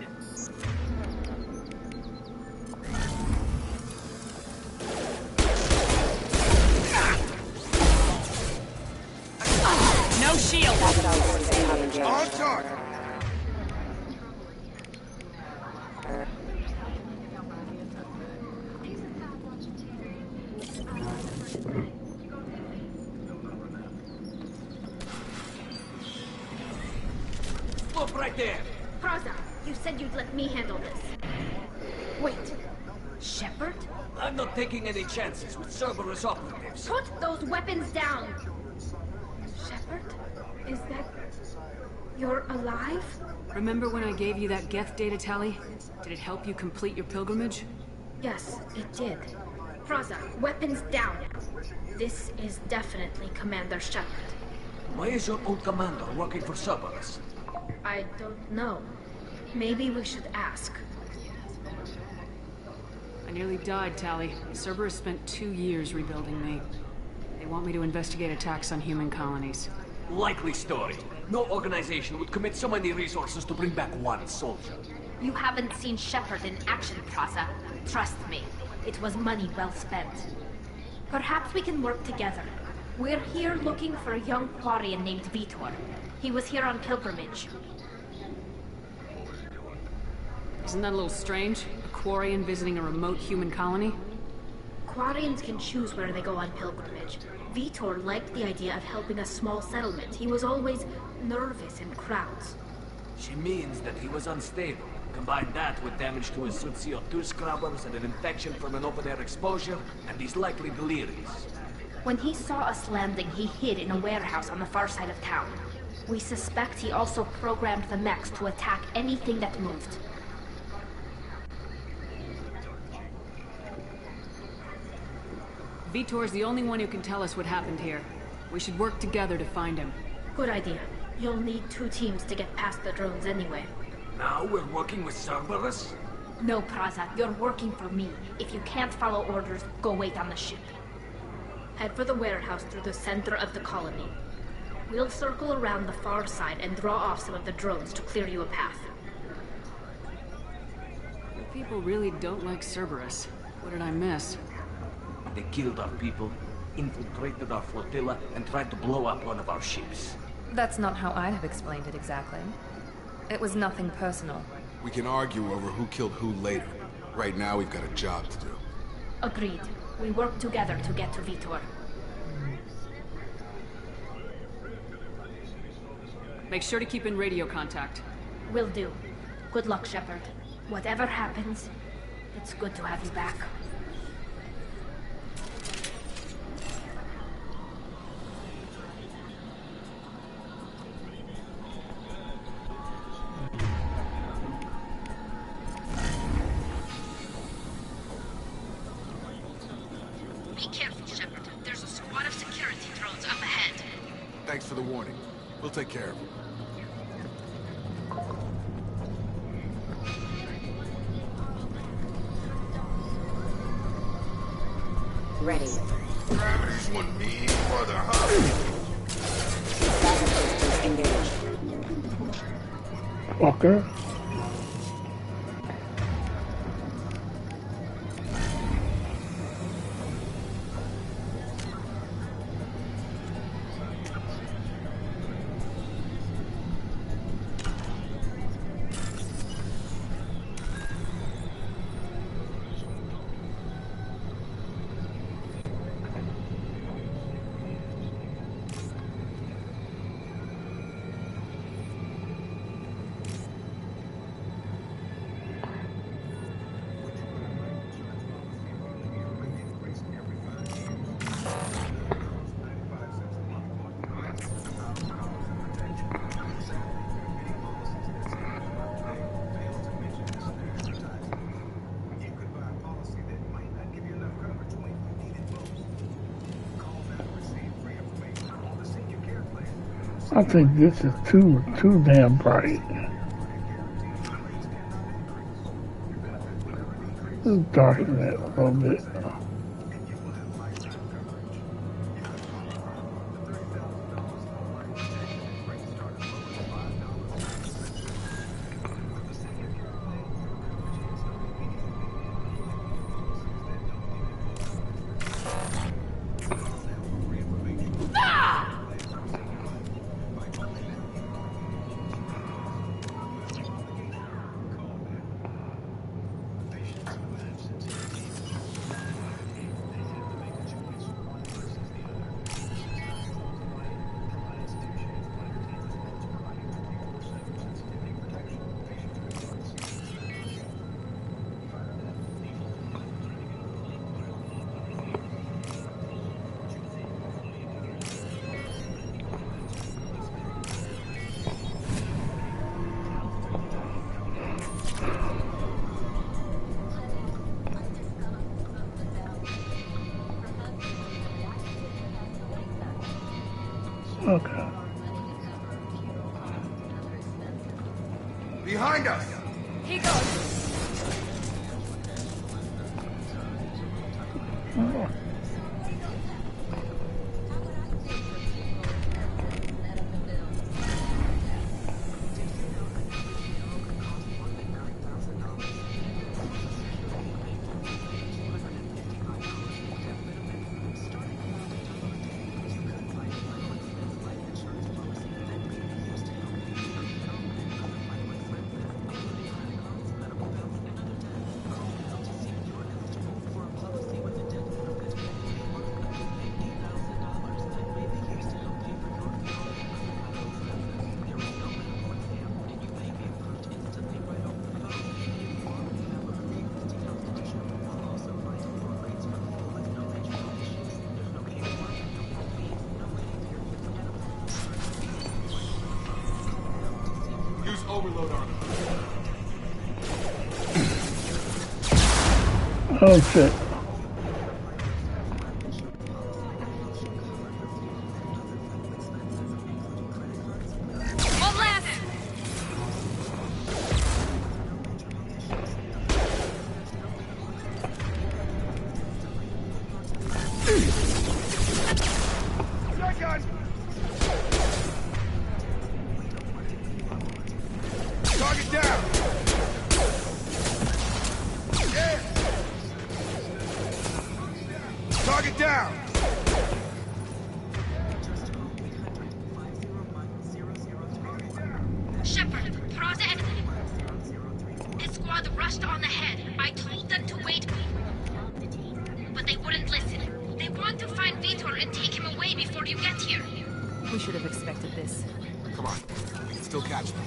[SPEAKER 5] No shield!
[SPEAKER 4] On target!
[SPEAKER 10] Stop right there!
[SPEAKER 11] Praza, you said you'd let me handle this. Wait, Shepard?
[SPEAKER 10] I'm not taking any chances with Cerberus operatives.
[SPEAKER 11] Put those weapons down! Shepard? Is that... You're alive?
[SPEAKER 5] Remember when I gave you that Geth data tally? Did it help you complete your pilgrimage?
[SPEAKER 11] Yes, it did. Praza, weapons down. This is definitely Commander Shepard.
[SPEAKER 10] Why is your old commander working for Cerberus?
[SPEAKER 11] I don't know. Maybe we should ask.
[SPEAKER 5] I nearly died, Tally. Cerberus spent 2 years rebuilding me. They want me to investigate attacks on human colonies.
[SPEAKER 10] Likely story. No organization would commit so many resources to bring back one soldier.
[SPEAKER 11] You haven't seen Shepard in action, Praza. Trust me, it was money well spent. Perhaps we can work together. We're here looking for a young Quarian named Vitor. He was here on pilgrimage.
[SPEAKER 5] Isn't that a little strange? A Quarian visiting a remote human colony?
[SPEAKER 11] Quarians can choose where they go on pilgrimage. Vitor liked the idea of helping a small settlement. He was always nervous in crowds.
[SPEAKER 10] She means that he was unstable. Combine that with damage to his suit CO2 scrubbers and an infection from an open-air exposure, and he's likely delirious.
[SPEAKER 11] When he saw us landing, he hid in a warehouse on the far side of town. We suspect he also programmed the mechs to attack anything that moved.
[SPEAKER 5] Vitor's the only one who can tell us what happened here. We should work together to find him.
[SPEAKER 11] Good idea. You'll need 2 teams to get past the drones anyway.
[SPEAKER 10] Now we're working with Cerberus?
[SPEAKER 11] No, Praza, you're working for me. If you can't follow orders, go wait on the ship. Head for the warehouse through the center of the colony. We'll circle around the far side and draw off some of the drones to clear you a path.
[SPEAKER 5] You people really don't like Cerberus. What did I miss?
[SPEAKER 10] They killed our people, infiltrated our flotilla, and tried to blow up one of our ships.
[SPEAKER 3] That's not how I'd have explained it exactly. It was nothing personal.
[SPEAKER 4] We can argue over who killed who later. Right now, we've got a job to do.
[SPEAKER 11] Agreed. We work together to get to Vitor.
[SPEAKER 5] Make sure to keep in radio contact.
[SPEAKER 11] Will do. Good luck, Shepard. Whatever happens, it's good to have you back. Be careful, Shepard. There's a squad of security drones up ahead.
[SPEAKER 4] Thanks for the warning. We'll take care of it.
[SPEAKER 6] Ready.
[SPEAKER 4] Gravity's one beam for the hub.
[SPEAKER 6] Backup systems engaged.
[SPEAKER 8] Walker. I think this is too damn bright. Let's darken it a little bit.
[SPEAKER 4] Behind us!
[SPEAKER 5] He goes!
[SPEAKER 8] Oh.
[SPEAKER 4] Use overload on him.
[SPEAKER 8] Oh shit.
[SPEAKER 3] One left!
[SPEAKER 4] Shotgun! Target down! Yeah! Target down!
[SPEAKER 11] Shepard, throw the enemy. This squad rushed on ahead. I told them to wait, but they wouldn't listen. They want to find Vitor and take him away before you get here.
[SPEAKER 5] We should have expected this.
[SPEAKER 4] Come on. We can still catch them.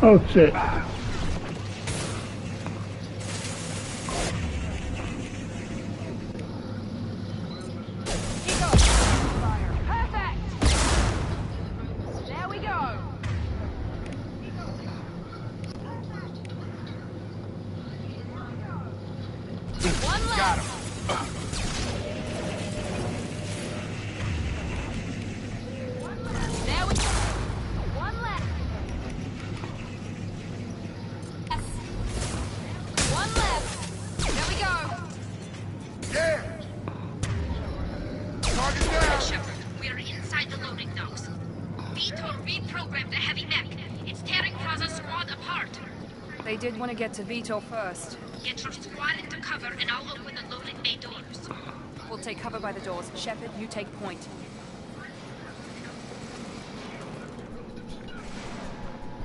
[SPEAKER 8] Oh shit.
[SPEAKER 5] He goes! Fire. Perfect! There we go! One left!
[SPEAKER 4] Got him.
[SPEAKER 5] There we go! One left! One left! There we go!
[SPEAKER 4] Yeah! Target down!
[SPEAKER 11] Shepard, we're inside the loading docks. Vitor reprogrammed the heavy mech. It's tearing Plaza's squad apart.
[SPEAKER 5] They did want to get to Vito first.
[SPEAKER 11] Get your squad into cover and I'll open the loading bay doors.
[SPEAKER 5] We'll take cover by the doors. Shepard, you take point.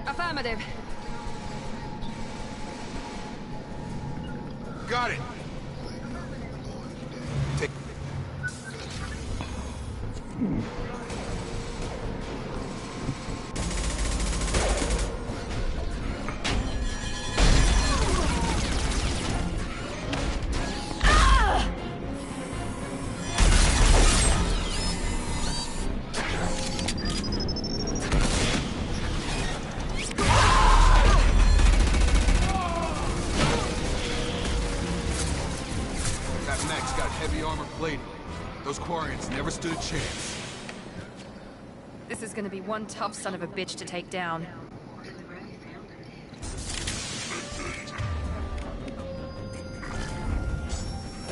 [SPEAKER 5] Affirmative.
[SPEAKER 4] Got it! Take... That mech's got heavy armor plating. Those Quarians never stood a chance.
[SPEAKER 3] This is gonna be one tough son of a bitch to take down.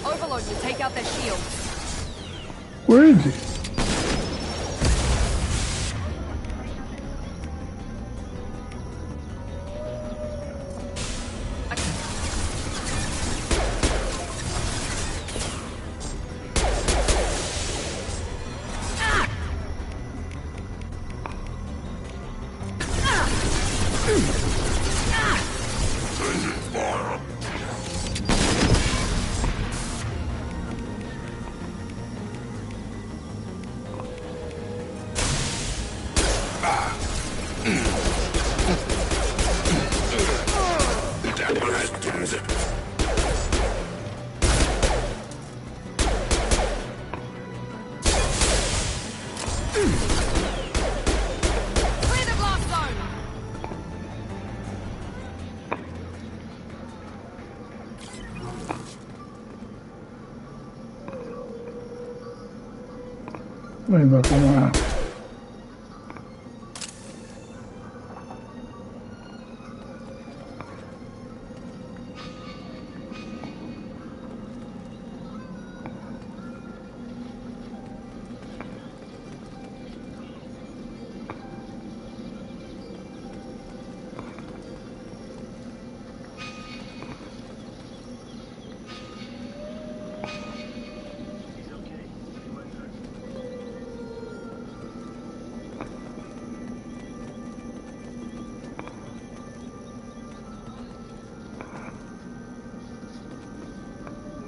[SPEAKER 3] Overlord will take out their shield.
[SPEAKER 8] Where is he?
[SPEAKER 3] Clear the blast zone!
[SPEAKER 8] Venga, toma.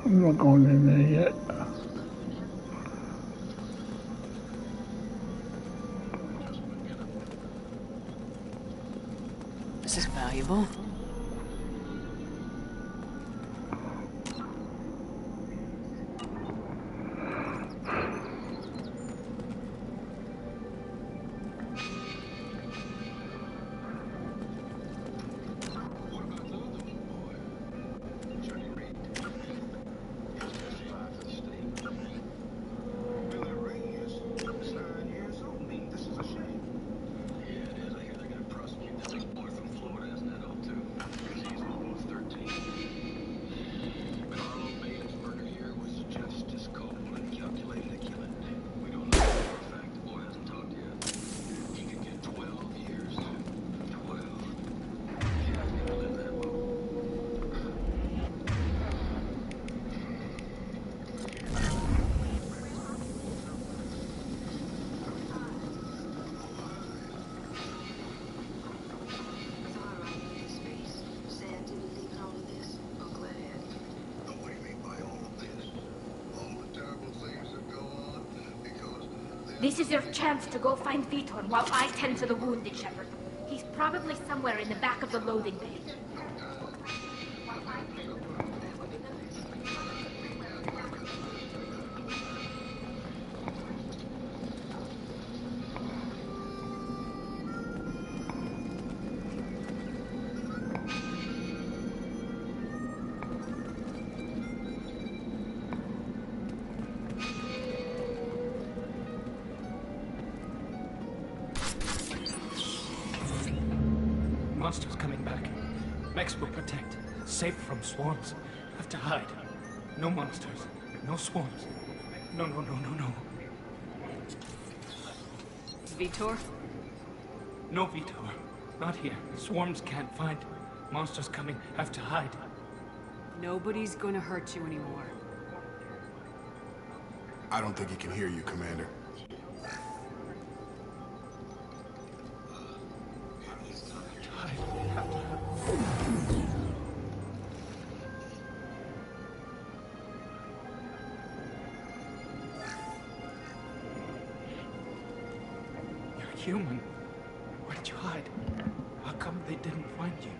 [SPEAKER 8] I'm not going in there yet.
[SPEAKER 5] This is valuable.
[SPEAKER 11] This is your chance to go find Vitor while I tend to the wounded, Shepard. He's probably somewhere in the back of the loading bay.
[SPEAKER 10] Monsters coming back. Mechs will protect. Safe from swarms. Have to hide. No monsters. No swarms. No.
[SPEAKER 5] Vitor?
[SPEAKER 10] No, Vitor. Not here. Swarms can't find. Monsters coming. Have to hide.
[SPEAKER 5] Nobody's gonna hurt you anymore.
[SPEAKER 4] I don't think he can hear you, Commander.
[SPEAKER 10] Human. Where did you hide? How come they didn't find you?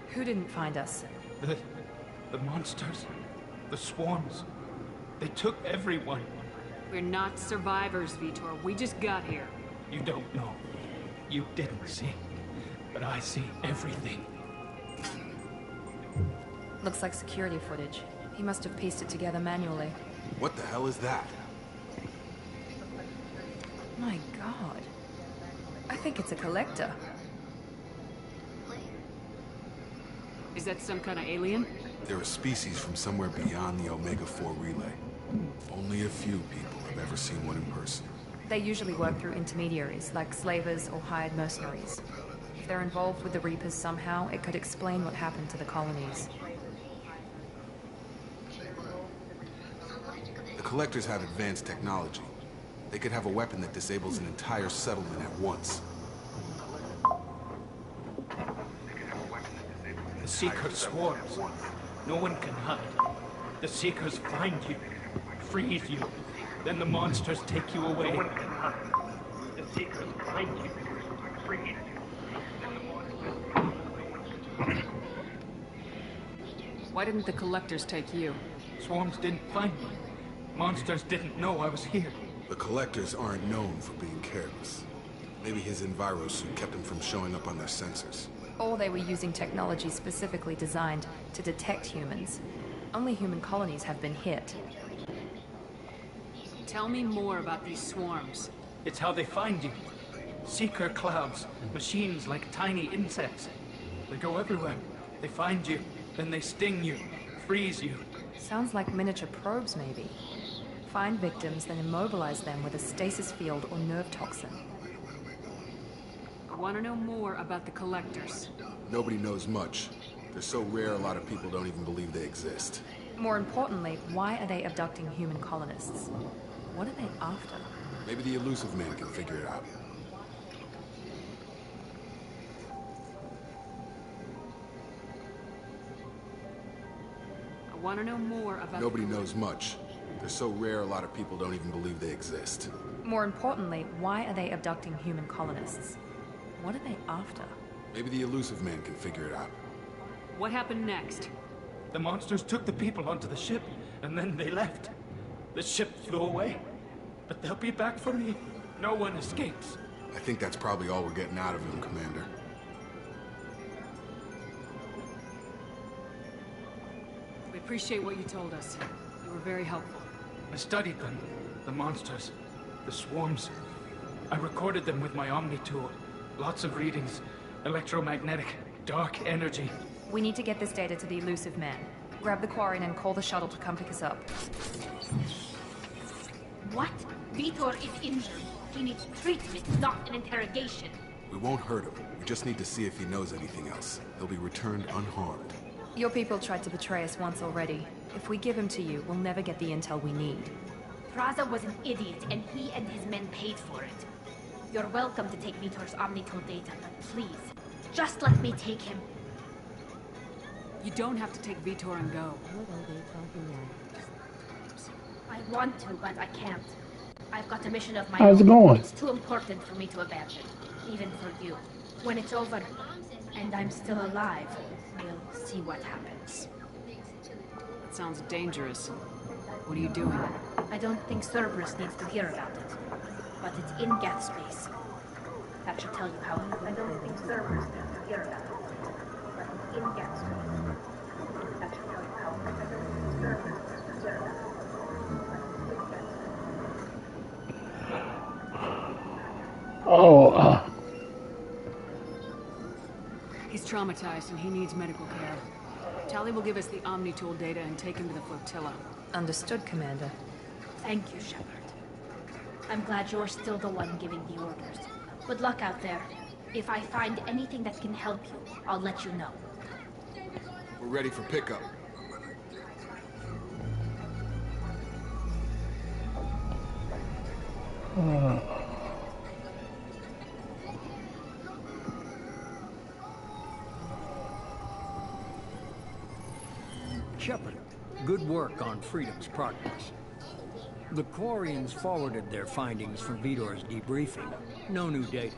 [SPEAKER 3] Who didn't find us?
[SPEAKER 10] The monsters. The swarms. They took everyone.
[SPEAKER 5] We're not survivors, Vitor. We just got here.
[SPEAKER 10] You don't know. You didn't see. But I see everything.
[SPEAKER 3] Looks like security footage. He must have pieced it together manually.
[SPEAKER 4] What the hell is that?
[SPEAKER 3] My god. I think it's a collector.
[SPEAKER 5] Is that some kind of alien?
[SPEAKER 4] They're a species from somewhere beyond the Omega-4 relay. Only a few people have ever seen one in person.
[SPEAKER 3] They usually work through intermediaries, like slavers or hired mercenaries. If they're involved with the Reapers somehow, it could explain what happened to the colonies.
[SPEAKER 4] The Collectors have advanced technology. They could have a weapon that disables an entire settlement at once.
[SPEAKER 12] The Seeker swarms. No one can hide. The Seekers find you, freeze you, then the monsters take you away. No one can hide. The Seekers find you, freeze you, then the monsters...
[SPEAKER 5] Why didn't the Collectors take you?
[SPEAKER 12] Swarms didn't find me. Monsters didn't know I was here.
[SPEAKER 4] The Collectors aren't known for being careless. Maybe his envirosuit kept him from showing up on their sensors.
[SPEAKER 3] Or they were using technology specifically designed to detect humans. Only human colonies have been hit.
[SPEAKER 5] Tell me more about these swarms.
[SPEAKER 12] It's how they find you. Seeker clouds, machines like tiny insects. They go everywhere. They find you, then they sting you, freeze you.
[SPEAKER 3] Sounds like miniature probes, maybe. Find victims, then immobilize them with a stasis field or nerve toxin.
[SPEAKER 5] I want to know more about the Collectors.
[SPEAKER 4] Nobody knows much. They're so rare a lot of people don't even believe they exist.
[SPEAKER 3] More importantly, why are they abducting human colonists? What are they after?
[SPEAKER 4] Maybe the elusive man can figure it out.
[SPEAKER 5] I want to know more about...
[SPEAKER 4] Nobody knows much. They're so rare a lot of people don't even believe they exist.
[SPEAKER 3] More importantly, why are they abducting human colonists? What are they after?
[SPEAKER 4] Maybe the elusive man can figure it out.
[SPEAKER 5] What happened next?
[SPEAKER 12] The monsters took the people onto the ship, and then they left. The ship flew away. But they'll be back for me. No one escapes.
[SPEAKER 4] I think that's probably all we're getting out of him, Commander.
[SPEAKER 5] We appreciate what you told us. You were very helpful.
[SPEAKER 12] I studied them. The monsters. The swarms. I recorded them with my Omni tool. Lots of readings. Electromagnetic. Dark energy.
[SPEAKER 3] We need to get this data to the elusive man. Grab the quarry and call the shuttle to come pick us up.
[SPEAKER 11] What? Vitor is injured. He needs treatment, not an interrogation.
[SPEAKER 4] We won't hurt him. We just need to see if he knows anything else. He'll be returned unharmed.
[SPEAKER 3] Your people tried to betray us once already. If we give him to you, we'll never get the intel we need.
[SPEAKER 11] Praza was an idiot, and he and his men paid for it. You're welcome to take Vitor's Omnitool data, but please, just let me take him.
[SPEAKER 5] You don't have to take Vitor and go.
[SPEAKER 11] I want to, but I can't. I've got a mission of my
[SPEAKER 8] How's
[SPEAKER 11] own.
[SPEAKER 8] it going?
[SPEAKER 11] It's too important for me to abandon, even for you. When it's over, and I'm still alive, we'll see what happens.
[SPEAKER 5] That sounds dangerous. What are you doing?
[SPEAKER 11] I don't think Cerberus needs to hear about it, but it's in Geth space. That should tell you how. I don't think Cerberus needs to hear about it, but it's in Geth space. That should tell you how. I don't think Cerberus needs to hear about it.
[SPEAKER 8] Oh,
[SPEAKER 5] He's traumatized and he needs medical care. Tally will give us the Omnitool data and take him to the flotilla.
[SPEAKER 3] Understood, Commander.
[SPEAKER 11] Thank you, Shepard. I'm glad you're still the one giving the orders. Good luck out there. If I find anything that can help you, I'll let you know.
[SPEAKER 4] We're ready for pickup.
[SPEAKER 9] Shepard, good work on Freedom's progress. The Quarians forwarded their findings from Vitor's debriefing. No new data,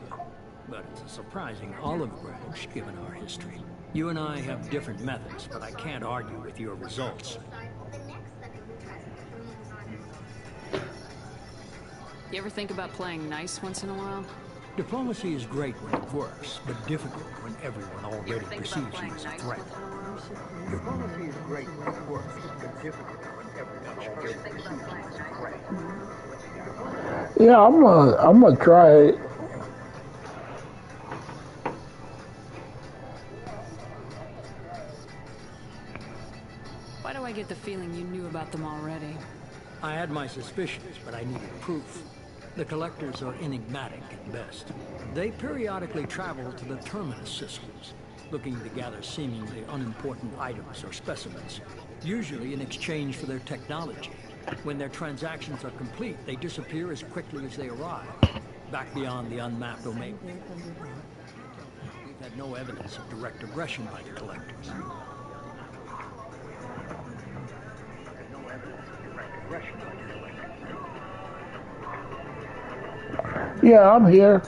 [SPEAKER 9] but it's a surprising olive branch given our history. You and I have different methods, but I can't argue with your results.
[SPEAKER 5] You ever think about playing nice once in a while?
[SPEAKER 9] Diplomacy is great when it works, but difficult when everyone already perceives you as a threat. Diplomacy is great when it works, but difficult when everyone already
[SPEAKER 6] Yeah, I'm gonna try it.
[SPEAKER 5] Why do I get the feeling you knew about them already?
[SPEAKER 9] I had my suspicions, but I needed proof. The collectors are enigmatic at best. They periodically travel to the terminus systems, looking to gather seemingly unimportant items or specimens, usually in exchange for their technology. When their transactions are complete, they disappear as quickly as they arrive, back beyond the unmapped Omega. We've had no evidence of direct aggression by the collectors.
[SPEAKER 6] Yeah, I'm here.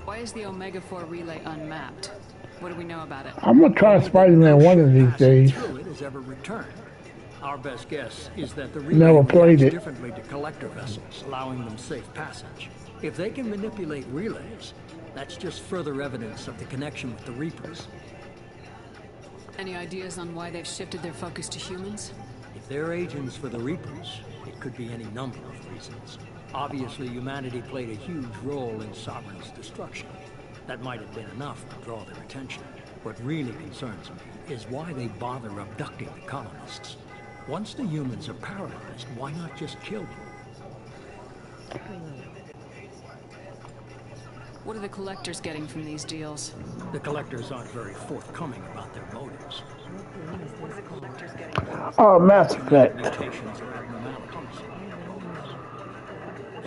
[SPEAKER 5] Why is the Omega-4 relay unmapped? What do we know about it?
[SPEAKER 6] I'm gonna try Spider-Man one of these days.
[SPEAKER 9] Through it has ever returned. Our best guess is that the relay
[SPEAKER 6] Never played
[SPEAKER 9] reacts
[SPEAKER 6] it.
[SPEAKER 9] differently to collector vessels, allowing them safe passage. If they can manipulate relays, that's just further evidence of the connection with the Reapers.
[SPEAKER 5] Any ideas on why they've shifted their focus to humans?
[SPEAKER 9] If they're agents for the Reapers, it could be any number of reasons. Obviously, humanity played a huge role in Sovereign's destruction. That might have been enough to draw their attention. What really concerns me is why they bother abducting the colonists. Once the humans are paralyzed, why not just kill them?
[SPEAKER 5] What are the collectors getting from these deals?
[SPEAKER 9] The collectors aren't very forthcoming about their motives.
[SPEAKER 6] Oh, Mass Effect.
[SPEAKER 9] Mutations or abnormalities.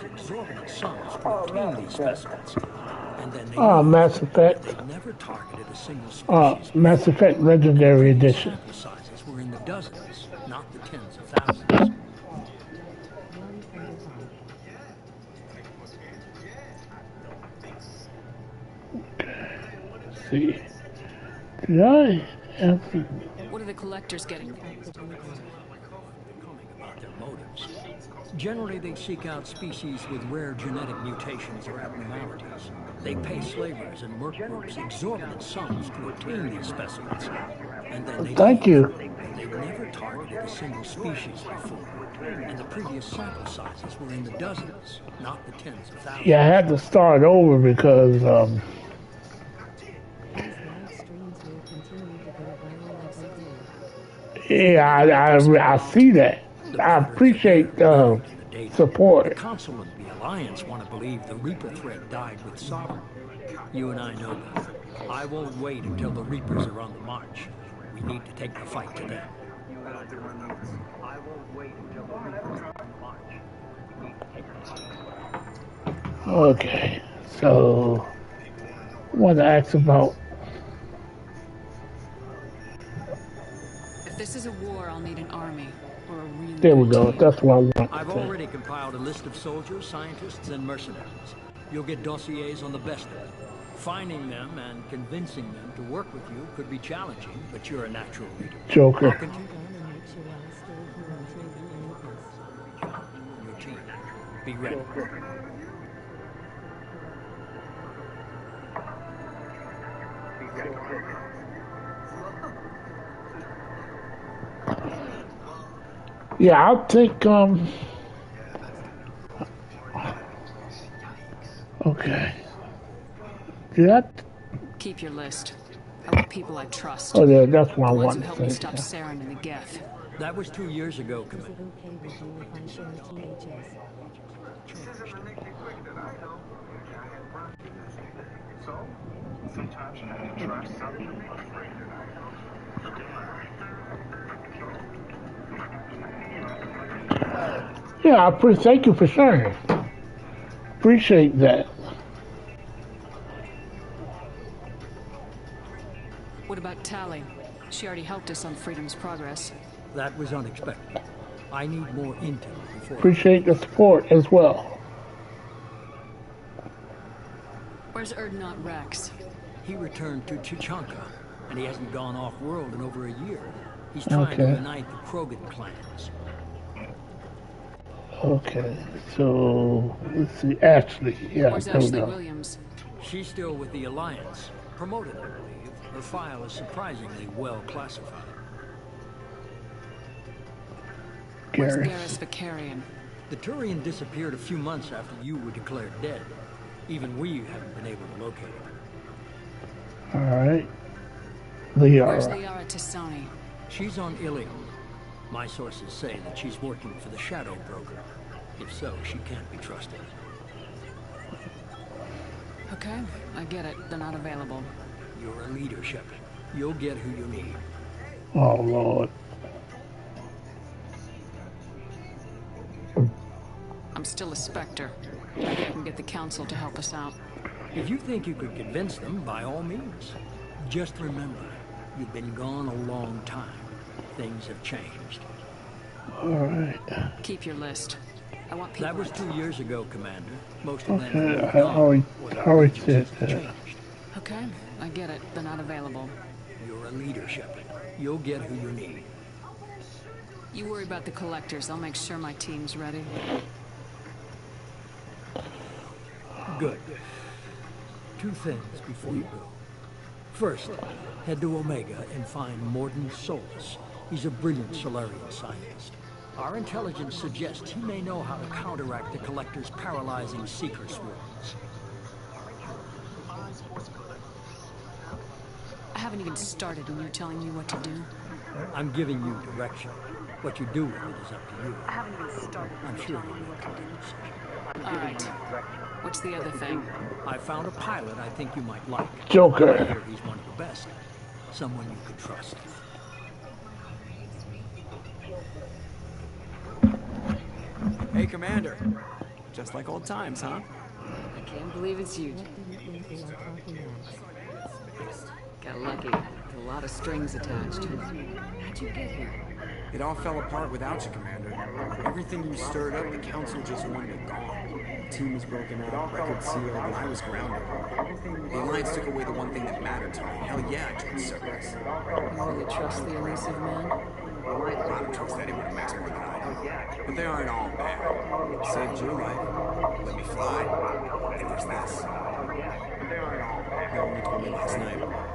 [SPEAKER 9] Exorbitant sums to obtain these specimens. And then they
[SPEAKER 6] Mass Effect.
[SPEAKER 9] They never targeted a single species.
[SPEAKER 6] Mass Effect Legendary Edition.
[SPEAKER 9] Sample sizes were in the dozens, not the tens of thousands.
[SPEAKER 6] Let's see. Did I answer?
[SPEAKER 5] What are the collectors getting?
[SPEAKER 9] About their motives. Generally, they seek out species with rare genetic mutations or abnormalities. They pay slavers and work groups exorbitant sums to obtain these specimens. And then they
[SPEAKER 6] Thank you.
[SPEAKER 9] They've never targeted a single species before. And the previous sample sizes were in the dozens, not the tens of thousands.
[SPEAKER 6] Yeah, I had to start over because yeah, I see that. I appreciate support.
[SPEAKER 9] The Council and the Alliance want to believe the Reaper threat died with Sovereign. You and I know that. I won't wait until the Reapers are on the march. We need to take the fight to them. I won't wait until the Reapers are on the march. We need to take the fight.
[SPEAKER 6] Okay, so I want to ask about.
[SPEAKER 5] If this is a war, I'll need an army. Or a really
[SPEAKER 6] There we go. That's what I want.
[SPEAKER 9] I've already compiled a list of soldiers, scientists, and mercenaries. You'll get dossiers on the best of them. Finding them and convincing them to work with you could be challenging, but you're a natural leader.
[SPEAKER 6] Joker.
[SPEAKER 9] Your team. Be ready.
[SPEAKER 6] Yeah, I'll take okay. Did I?
[SPEAKER 5] Keep your list. I want people I trust.
[SPEAKER 6] Oh, yeah, that's what I
[SPEAKER 5] The ones
[SPEAKER 6] want
[SPEAKER 5] who
[SPEAKER 6] to
[SPEAKER 5] helped me
[SPEAKER 6] say.
[SPEAKER 5] stop Saren and the Geth.
[SPEAKER 9] That was 2 years ago, Commander.
[SPEAKER 13] Sometimes you have to try something.
[SPEAKER 6] Yeah, thank you for sharing. Appreciate that.
[SPEAKER 5] What about Tally? She already helped us on Freedom's Progress.
[SPEAKER 9] That was unexpected. I need more intel before...
[SPEAKER 6] Appreciate the support as well.
[SPEAKER 5] Where's Erdnot Rex?
[SPEAKER 9] He returned to Chichanka, and he hasn't gone off-world in over a year. He's trying to unite the Krogan clans.
[SPEAKER 6] Okay, so let's see. Ashley, yeah.
[SPEAKER 5] Where's Ashley Williams?
[SPEAKER 9] She's still with the Alliance. promoted, I believe. Her file is surprisingly well classified.
[SPEAKER 5] Where's
[SPEAKER 6] Garrus.
[SPEAKER 5] Garrus Vicarian?
[SPEAKER 9] The Turian disappeared a few months after you were declared dead. Even we haven't been able to locate her.
[SPEAKER 6] Alright.
[SPEAKER 5] Where's
[SPEAKER 6] Liara.
[SPEAKER 5] Liara Tassoni?
[SPEAKER 9] She's on Ilium. My sources say that she's working for the Shadow Broker. If so, she can't be trusted.
[SPEAKER 5] Okay, I get it. They're not available.
[SPEAKER 9] You're a leader, Shepard. You'll get who you need.
[SPEAKER 6] Oh, Lord.
[SPEAKER 5] I'm still a Spectre. Maybe I can get the Council to help us out.
[SPEAKER 9] If you think you could convince them, by all means. Just remember, you've been gone a long time. Things have changed.
[SPEAKER 6] Alright.
[SPEAKER 5] Keep your list. I want people.
[SPEAKER 9] That was 2 years ago, Commander. Most of them
[SPEAKER 6] Okay,
[SPEAKER 9] have
[SPEAKER 6] I
[SPEAKER 9] moved on,
[SPEAKER 6] always
[SPEAKER 9] or their
[SPEAKER 6] said
[SPEAKER 9] allegiances have
[SPEAKER 6] that.
[SPEAKER 9] changed.
[SPEAKER 5] Okay, I get it. They're not available.
[SPEAKER 9] You're a leader, Shepard. You'll get who you need.
[SPEAKER 5] You worry about the collectors. I'll make sure my team's ready.
[SPEAKER 9] Good. 2 things before you go. First, head to Omega and find Morden Solus. He's a brilliant Solarian scientist. Our intelligence suggests he may know how to counteract the Collector's paralyzing seeker swarms.
[SPEAKER 5] I haven't even started and you're telling me what to do?
[SPEAKER 9] I'm giving you direction. What you do with it is up to you.
[SPEAKER 5] I haven't even started.
[SPEAKER 9] I'm sure you'll make a good decision.
[SPEAKER 5] Alright. What's the other thing?
[SPEAKER 9] I found a pilot I think you might like.
[SPEAKER 6] Joker.
[SPEAKER 9] I hear he's one of the best. Someone you could trust.
[SPEAKER 14] Hey, Commander. Just like old times, huh?
[SPEAKER 5] I can't believe it's you. Got lucky. With a lot of strings attached. How'd you get here?
[SPEAKER 14] It all fell apart without you, Commander. Everything you stirred up, the Council just wanted it gone. The team was broken up, record sealed, and I was grounded. The Alliance took away the one thing that mattered to me. Hell yeah, I joined Cerberus.
[SPEAKER 5] You really trust the elusive man?
[SPEAKER 14] I don't trust anyone who makes more than I do. But they aren't all bad. Saved your life. Let me fly. And there's this. They only told me last night.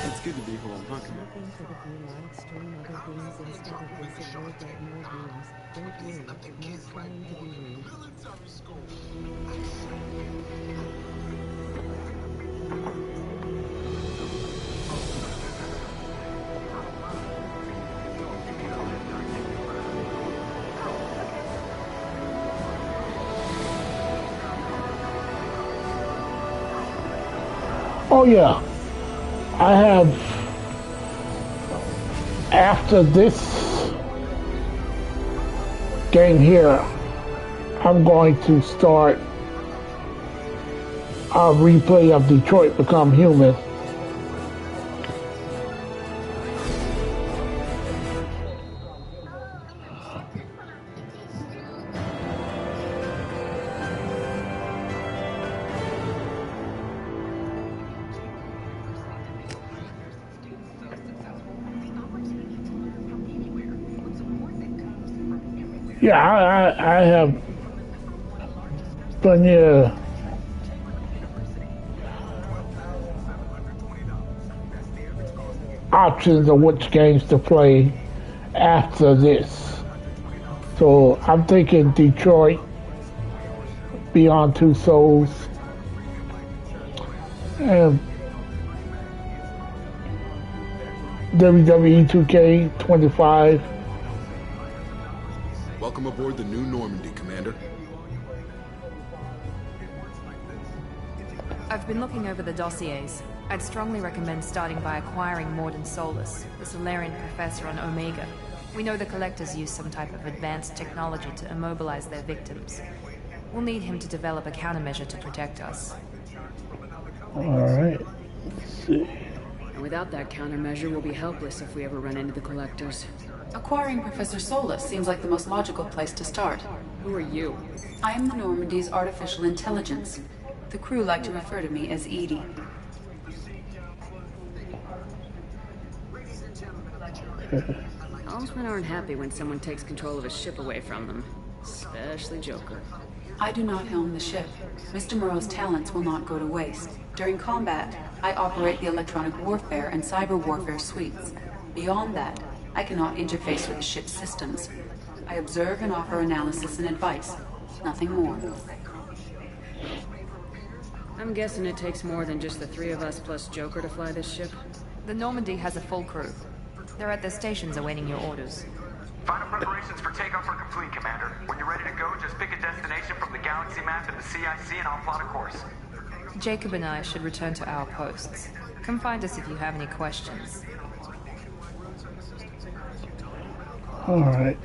[SPEAKER 14] It's good to be home, huh,
[SPEAKER 6] Oh yeah. I have, after this game here, I'm going to start a replay of Detroit Become Human. Yeah, I have plenty of options of which games to play after this. So I'm thinking Detroit, Beyond Two Souls, and WWE 2K25.
[SPEAKER 4] Welcome aboard the new Normandy, Commander.
[SPEAKER 3] I've been looking over the dossiers. I'd strongly recommend starting by acquiring Morden Solus, the Solarian professor on Omega. We know the Collectors use some type of advanced technology to immobilize their victims. We'll need him to develop a countermeasure to protect us.
[SPEAKER 6] Alright.
[SPEAKER 8] Let's see.
[SPEAKER 5] And without that countermeasure, we'll be helpless if we ever run into the collectors.
[SPEAKER 15] Acquiring Professor Solus seems like the most logical place to start.
[SPEAKER 5] Who are you?
[SPEAKER 15] I am the Normandy's artificial intelligence. The crew like to refer to me as Edie.
[SPEAKER 5] Helmsmen aren't happy when someone takes control of a ship away from them. Especially Joker.
[SPEAKER 15] I do not helm the ship. Mr. Moreau's talents will not go to waste. During combat, I operate the electronic warfare and cyber warfare suites. Beyond that, I cannot interface with the ship's systems. I observe and offer analysis and advice. Nothing more.
[SPEAKER 5] I'm guessing it takes more than just the three of us plus Joker to fly this ship.
[SPEAKER 3] The Normandy has a full crew. They're at their stations awaiting your orders.
[SPEAKER 16] Final preparations for takeoff are complete, Commander. When you're ready to go, just pick a destination from the galaxy map in the CIC and I'll plot a course.
[SPEAKER 3] Jacob and I should return to our posts. Come find us if you have any questions.
[SPEAKER 8] All right.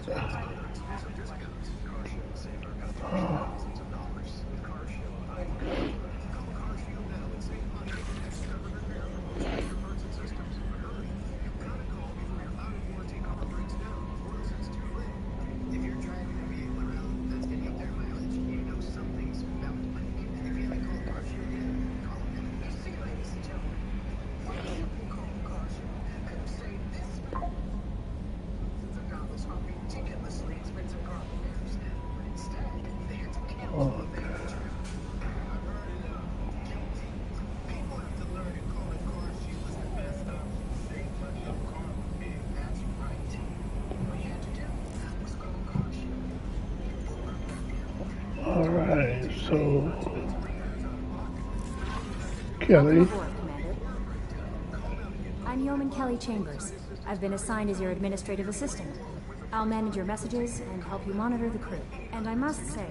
[SPEAKER 8] Alright, so Kelly.
[SPEAKER 17] Welcome aboard, Commander. I'm Yeoman Kelly Chambers. I've been assigned as your administrative assistant. I'll manage your messages and help you monitor the crew. And I must say,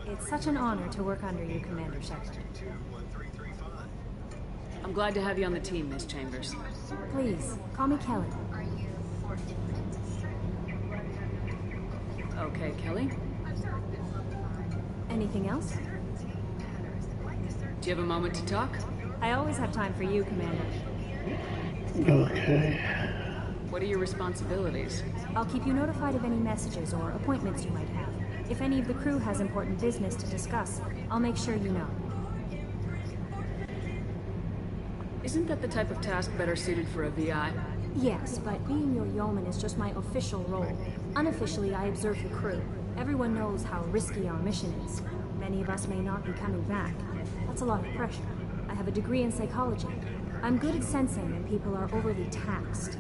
[SPEAKER 17] it's such an honor to work under you, Commander Shepard.
[SPEAKER 5] I'm glad to have you on the team, Miss Chambers.
[SPEAKER 17] Please, call me Kelly.
[SPEAKER 5] Okay, Kelly.
[SPEAKER 17] Anything else?
[SPEAKER 5] Do you have a moment to talk?
[SPEAKER 17] I always have time for you, Commander.
[SPEAKER 8] Okay.
[SPEAKER 5] What are your responsibilities?
[SPEAKER 17] I'll keep you notified of any messages or appointments you might have. If any of the crew has important business to discuss, I'll make sure you know.
[SPEAKER 5] Isn't that the type of task better suited for a VI?
[SPEAKER 17] Yes, but being your yeoman is just my official role. Unofficially, I observe the crew. Everyone knows how risky our mission is. Many of us may not be coming back. That's a lot of pressure. I have a degree in psychology. I'm good at sensing when people are overly taxed.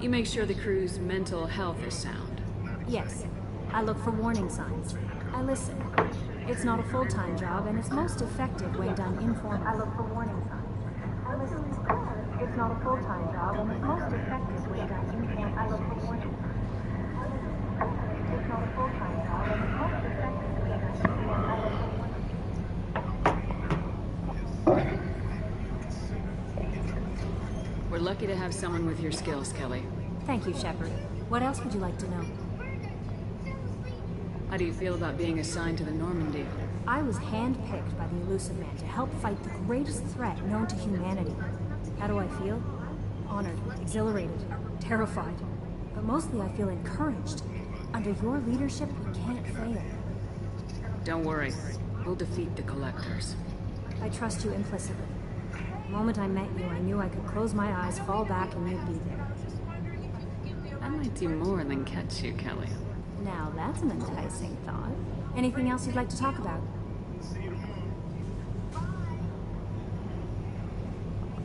[SPEAKER 5] You make sure the crew's mental health is sound.
[SPEAKER 17] Yes. I look for warning signs. I listen. It's not a full-time job, and it's most effective when done informally. I look for warning signs. I listen. It's not a full-time job, and it's most effective when done informally. I look for warning signs. It's not a full-time job, and it's most effective when done informally. I look for warning signs.
[SPEAKER 5] We're lucky to have someone with your skills, Kelly.
[SPEAKER 17] Thank you, Shepard. What else would you like to know?
[SPEAKER 5] How do you feel about being assigned to the Normandy?
[SPEAKER 17] I was handpicked by the Elusive Man to help fight the greatest threat known to humanity. How do I feel? Honored, exhilarated, terrified. But mostly I feel encouraged. Under your leadership, we can't fail.
[SPEAKER 5] Don't worry. We'll defeat the Collectors.
[SPEAKER 17] I trust you implicitly. The moment I met you, I knew I could close my eyes, fall back, and you'd be there.
[SPEAKER 5] I might do more than catch you, Kelly.
[SPEAKER 17] Now that's an enticing thought. Anything else you'd like to talk about?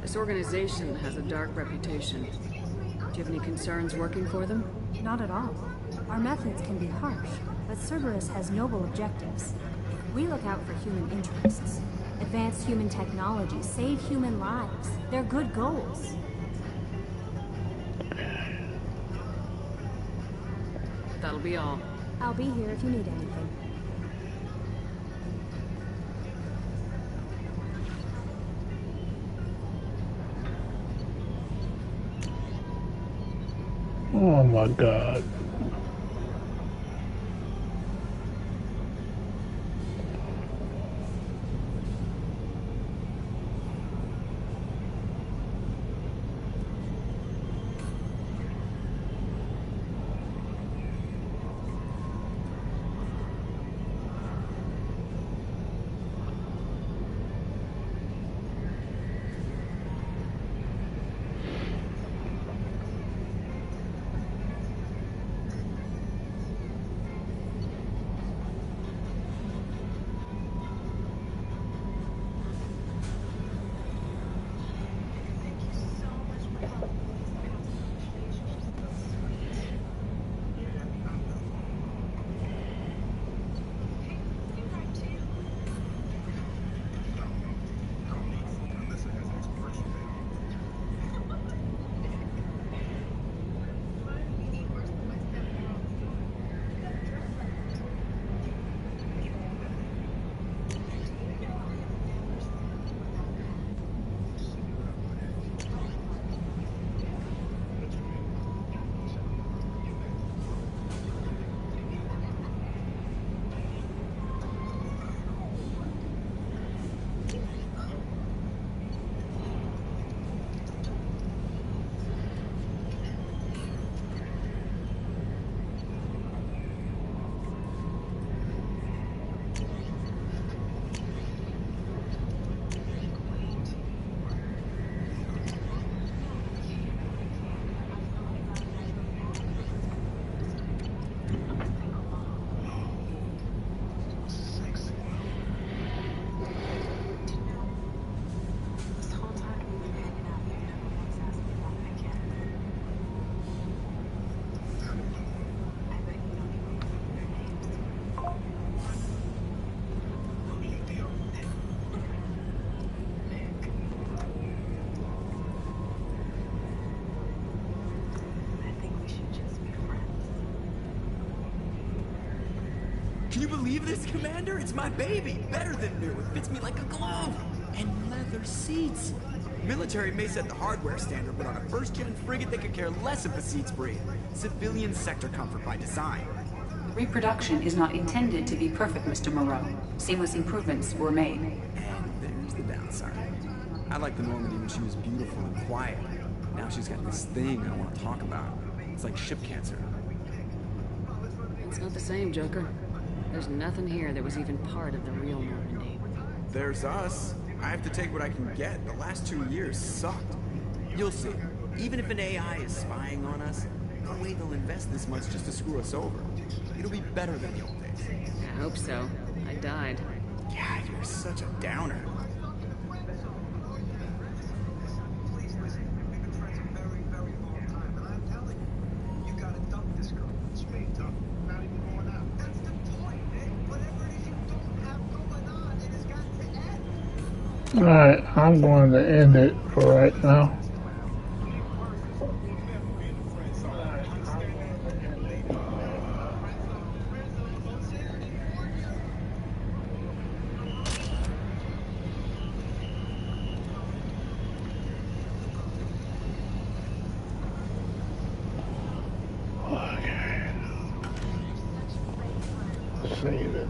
[SPEAKER 5] This organization has a dark reputation. Do you have any concerns working for them?
[SPEAKER 17] Not at all. Our methods can be harsh, but Cerberus has noble objectives. We look out for human interests. Advance human technology, save human lives. They're good goals.
[SPEAKER 5] That'll be all.
[SPEAKER 17] I'll be here if you need anything.
[SPEAKER 8] Oh my God.
[SPEAKER 14] Can you believe this, Commander? It's my baby. Better than new. It fits me like a glove. And leather seats. Military may set the hardware standard, but on a first-gen frigate, they could care less if the seats breathe. Civilian sector comfort by design.
[SPEAKER 15] Reproduction is not intended to be perfect, Mr. Moreau. Seamless improvements were made.
[SPEAKER 14] And there's the downside. I liked the Normandy when she was beautiful and quiet. Now she's got this thing I want to talk about. It's like ship cancer.
[SPEAKER 5] It's not the same, Joker. There's nothing here that was even part of the real Normandy.
[SPEAKER 14] There's us. I have to take what I can get. The last 2 years sucked. You'll see. Even if an AI is spying on us, no way they'll invest this much just to screw us over. It'll be better than the old days.
[SPEAKER 5] I hope so. I died.
[SPEAKER 14] Yeah, you're such a downer.
[SPEAKER 6] Alright, I'm going to end it for right now. Okay. Save it.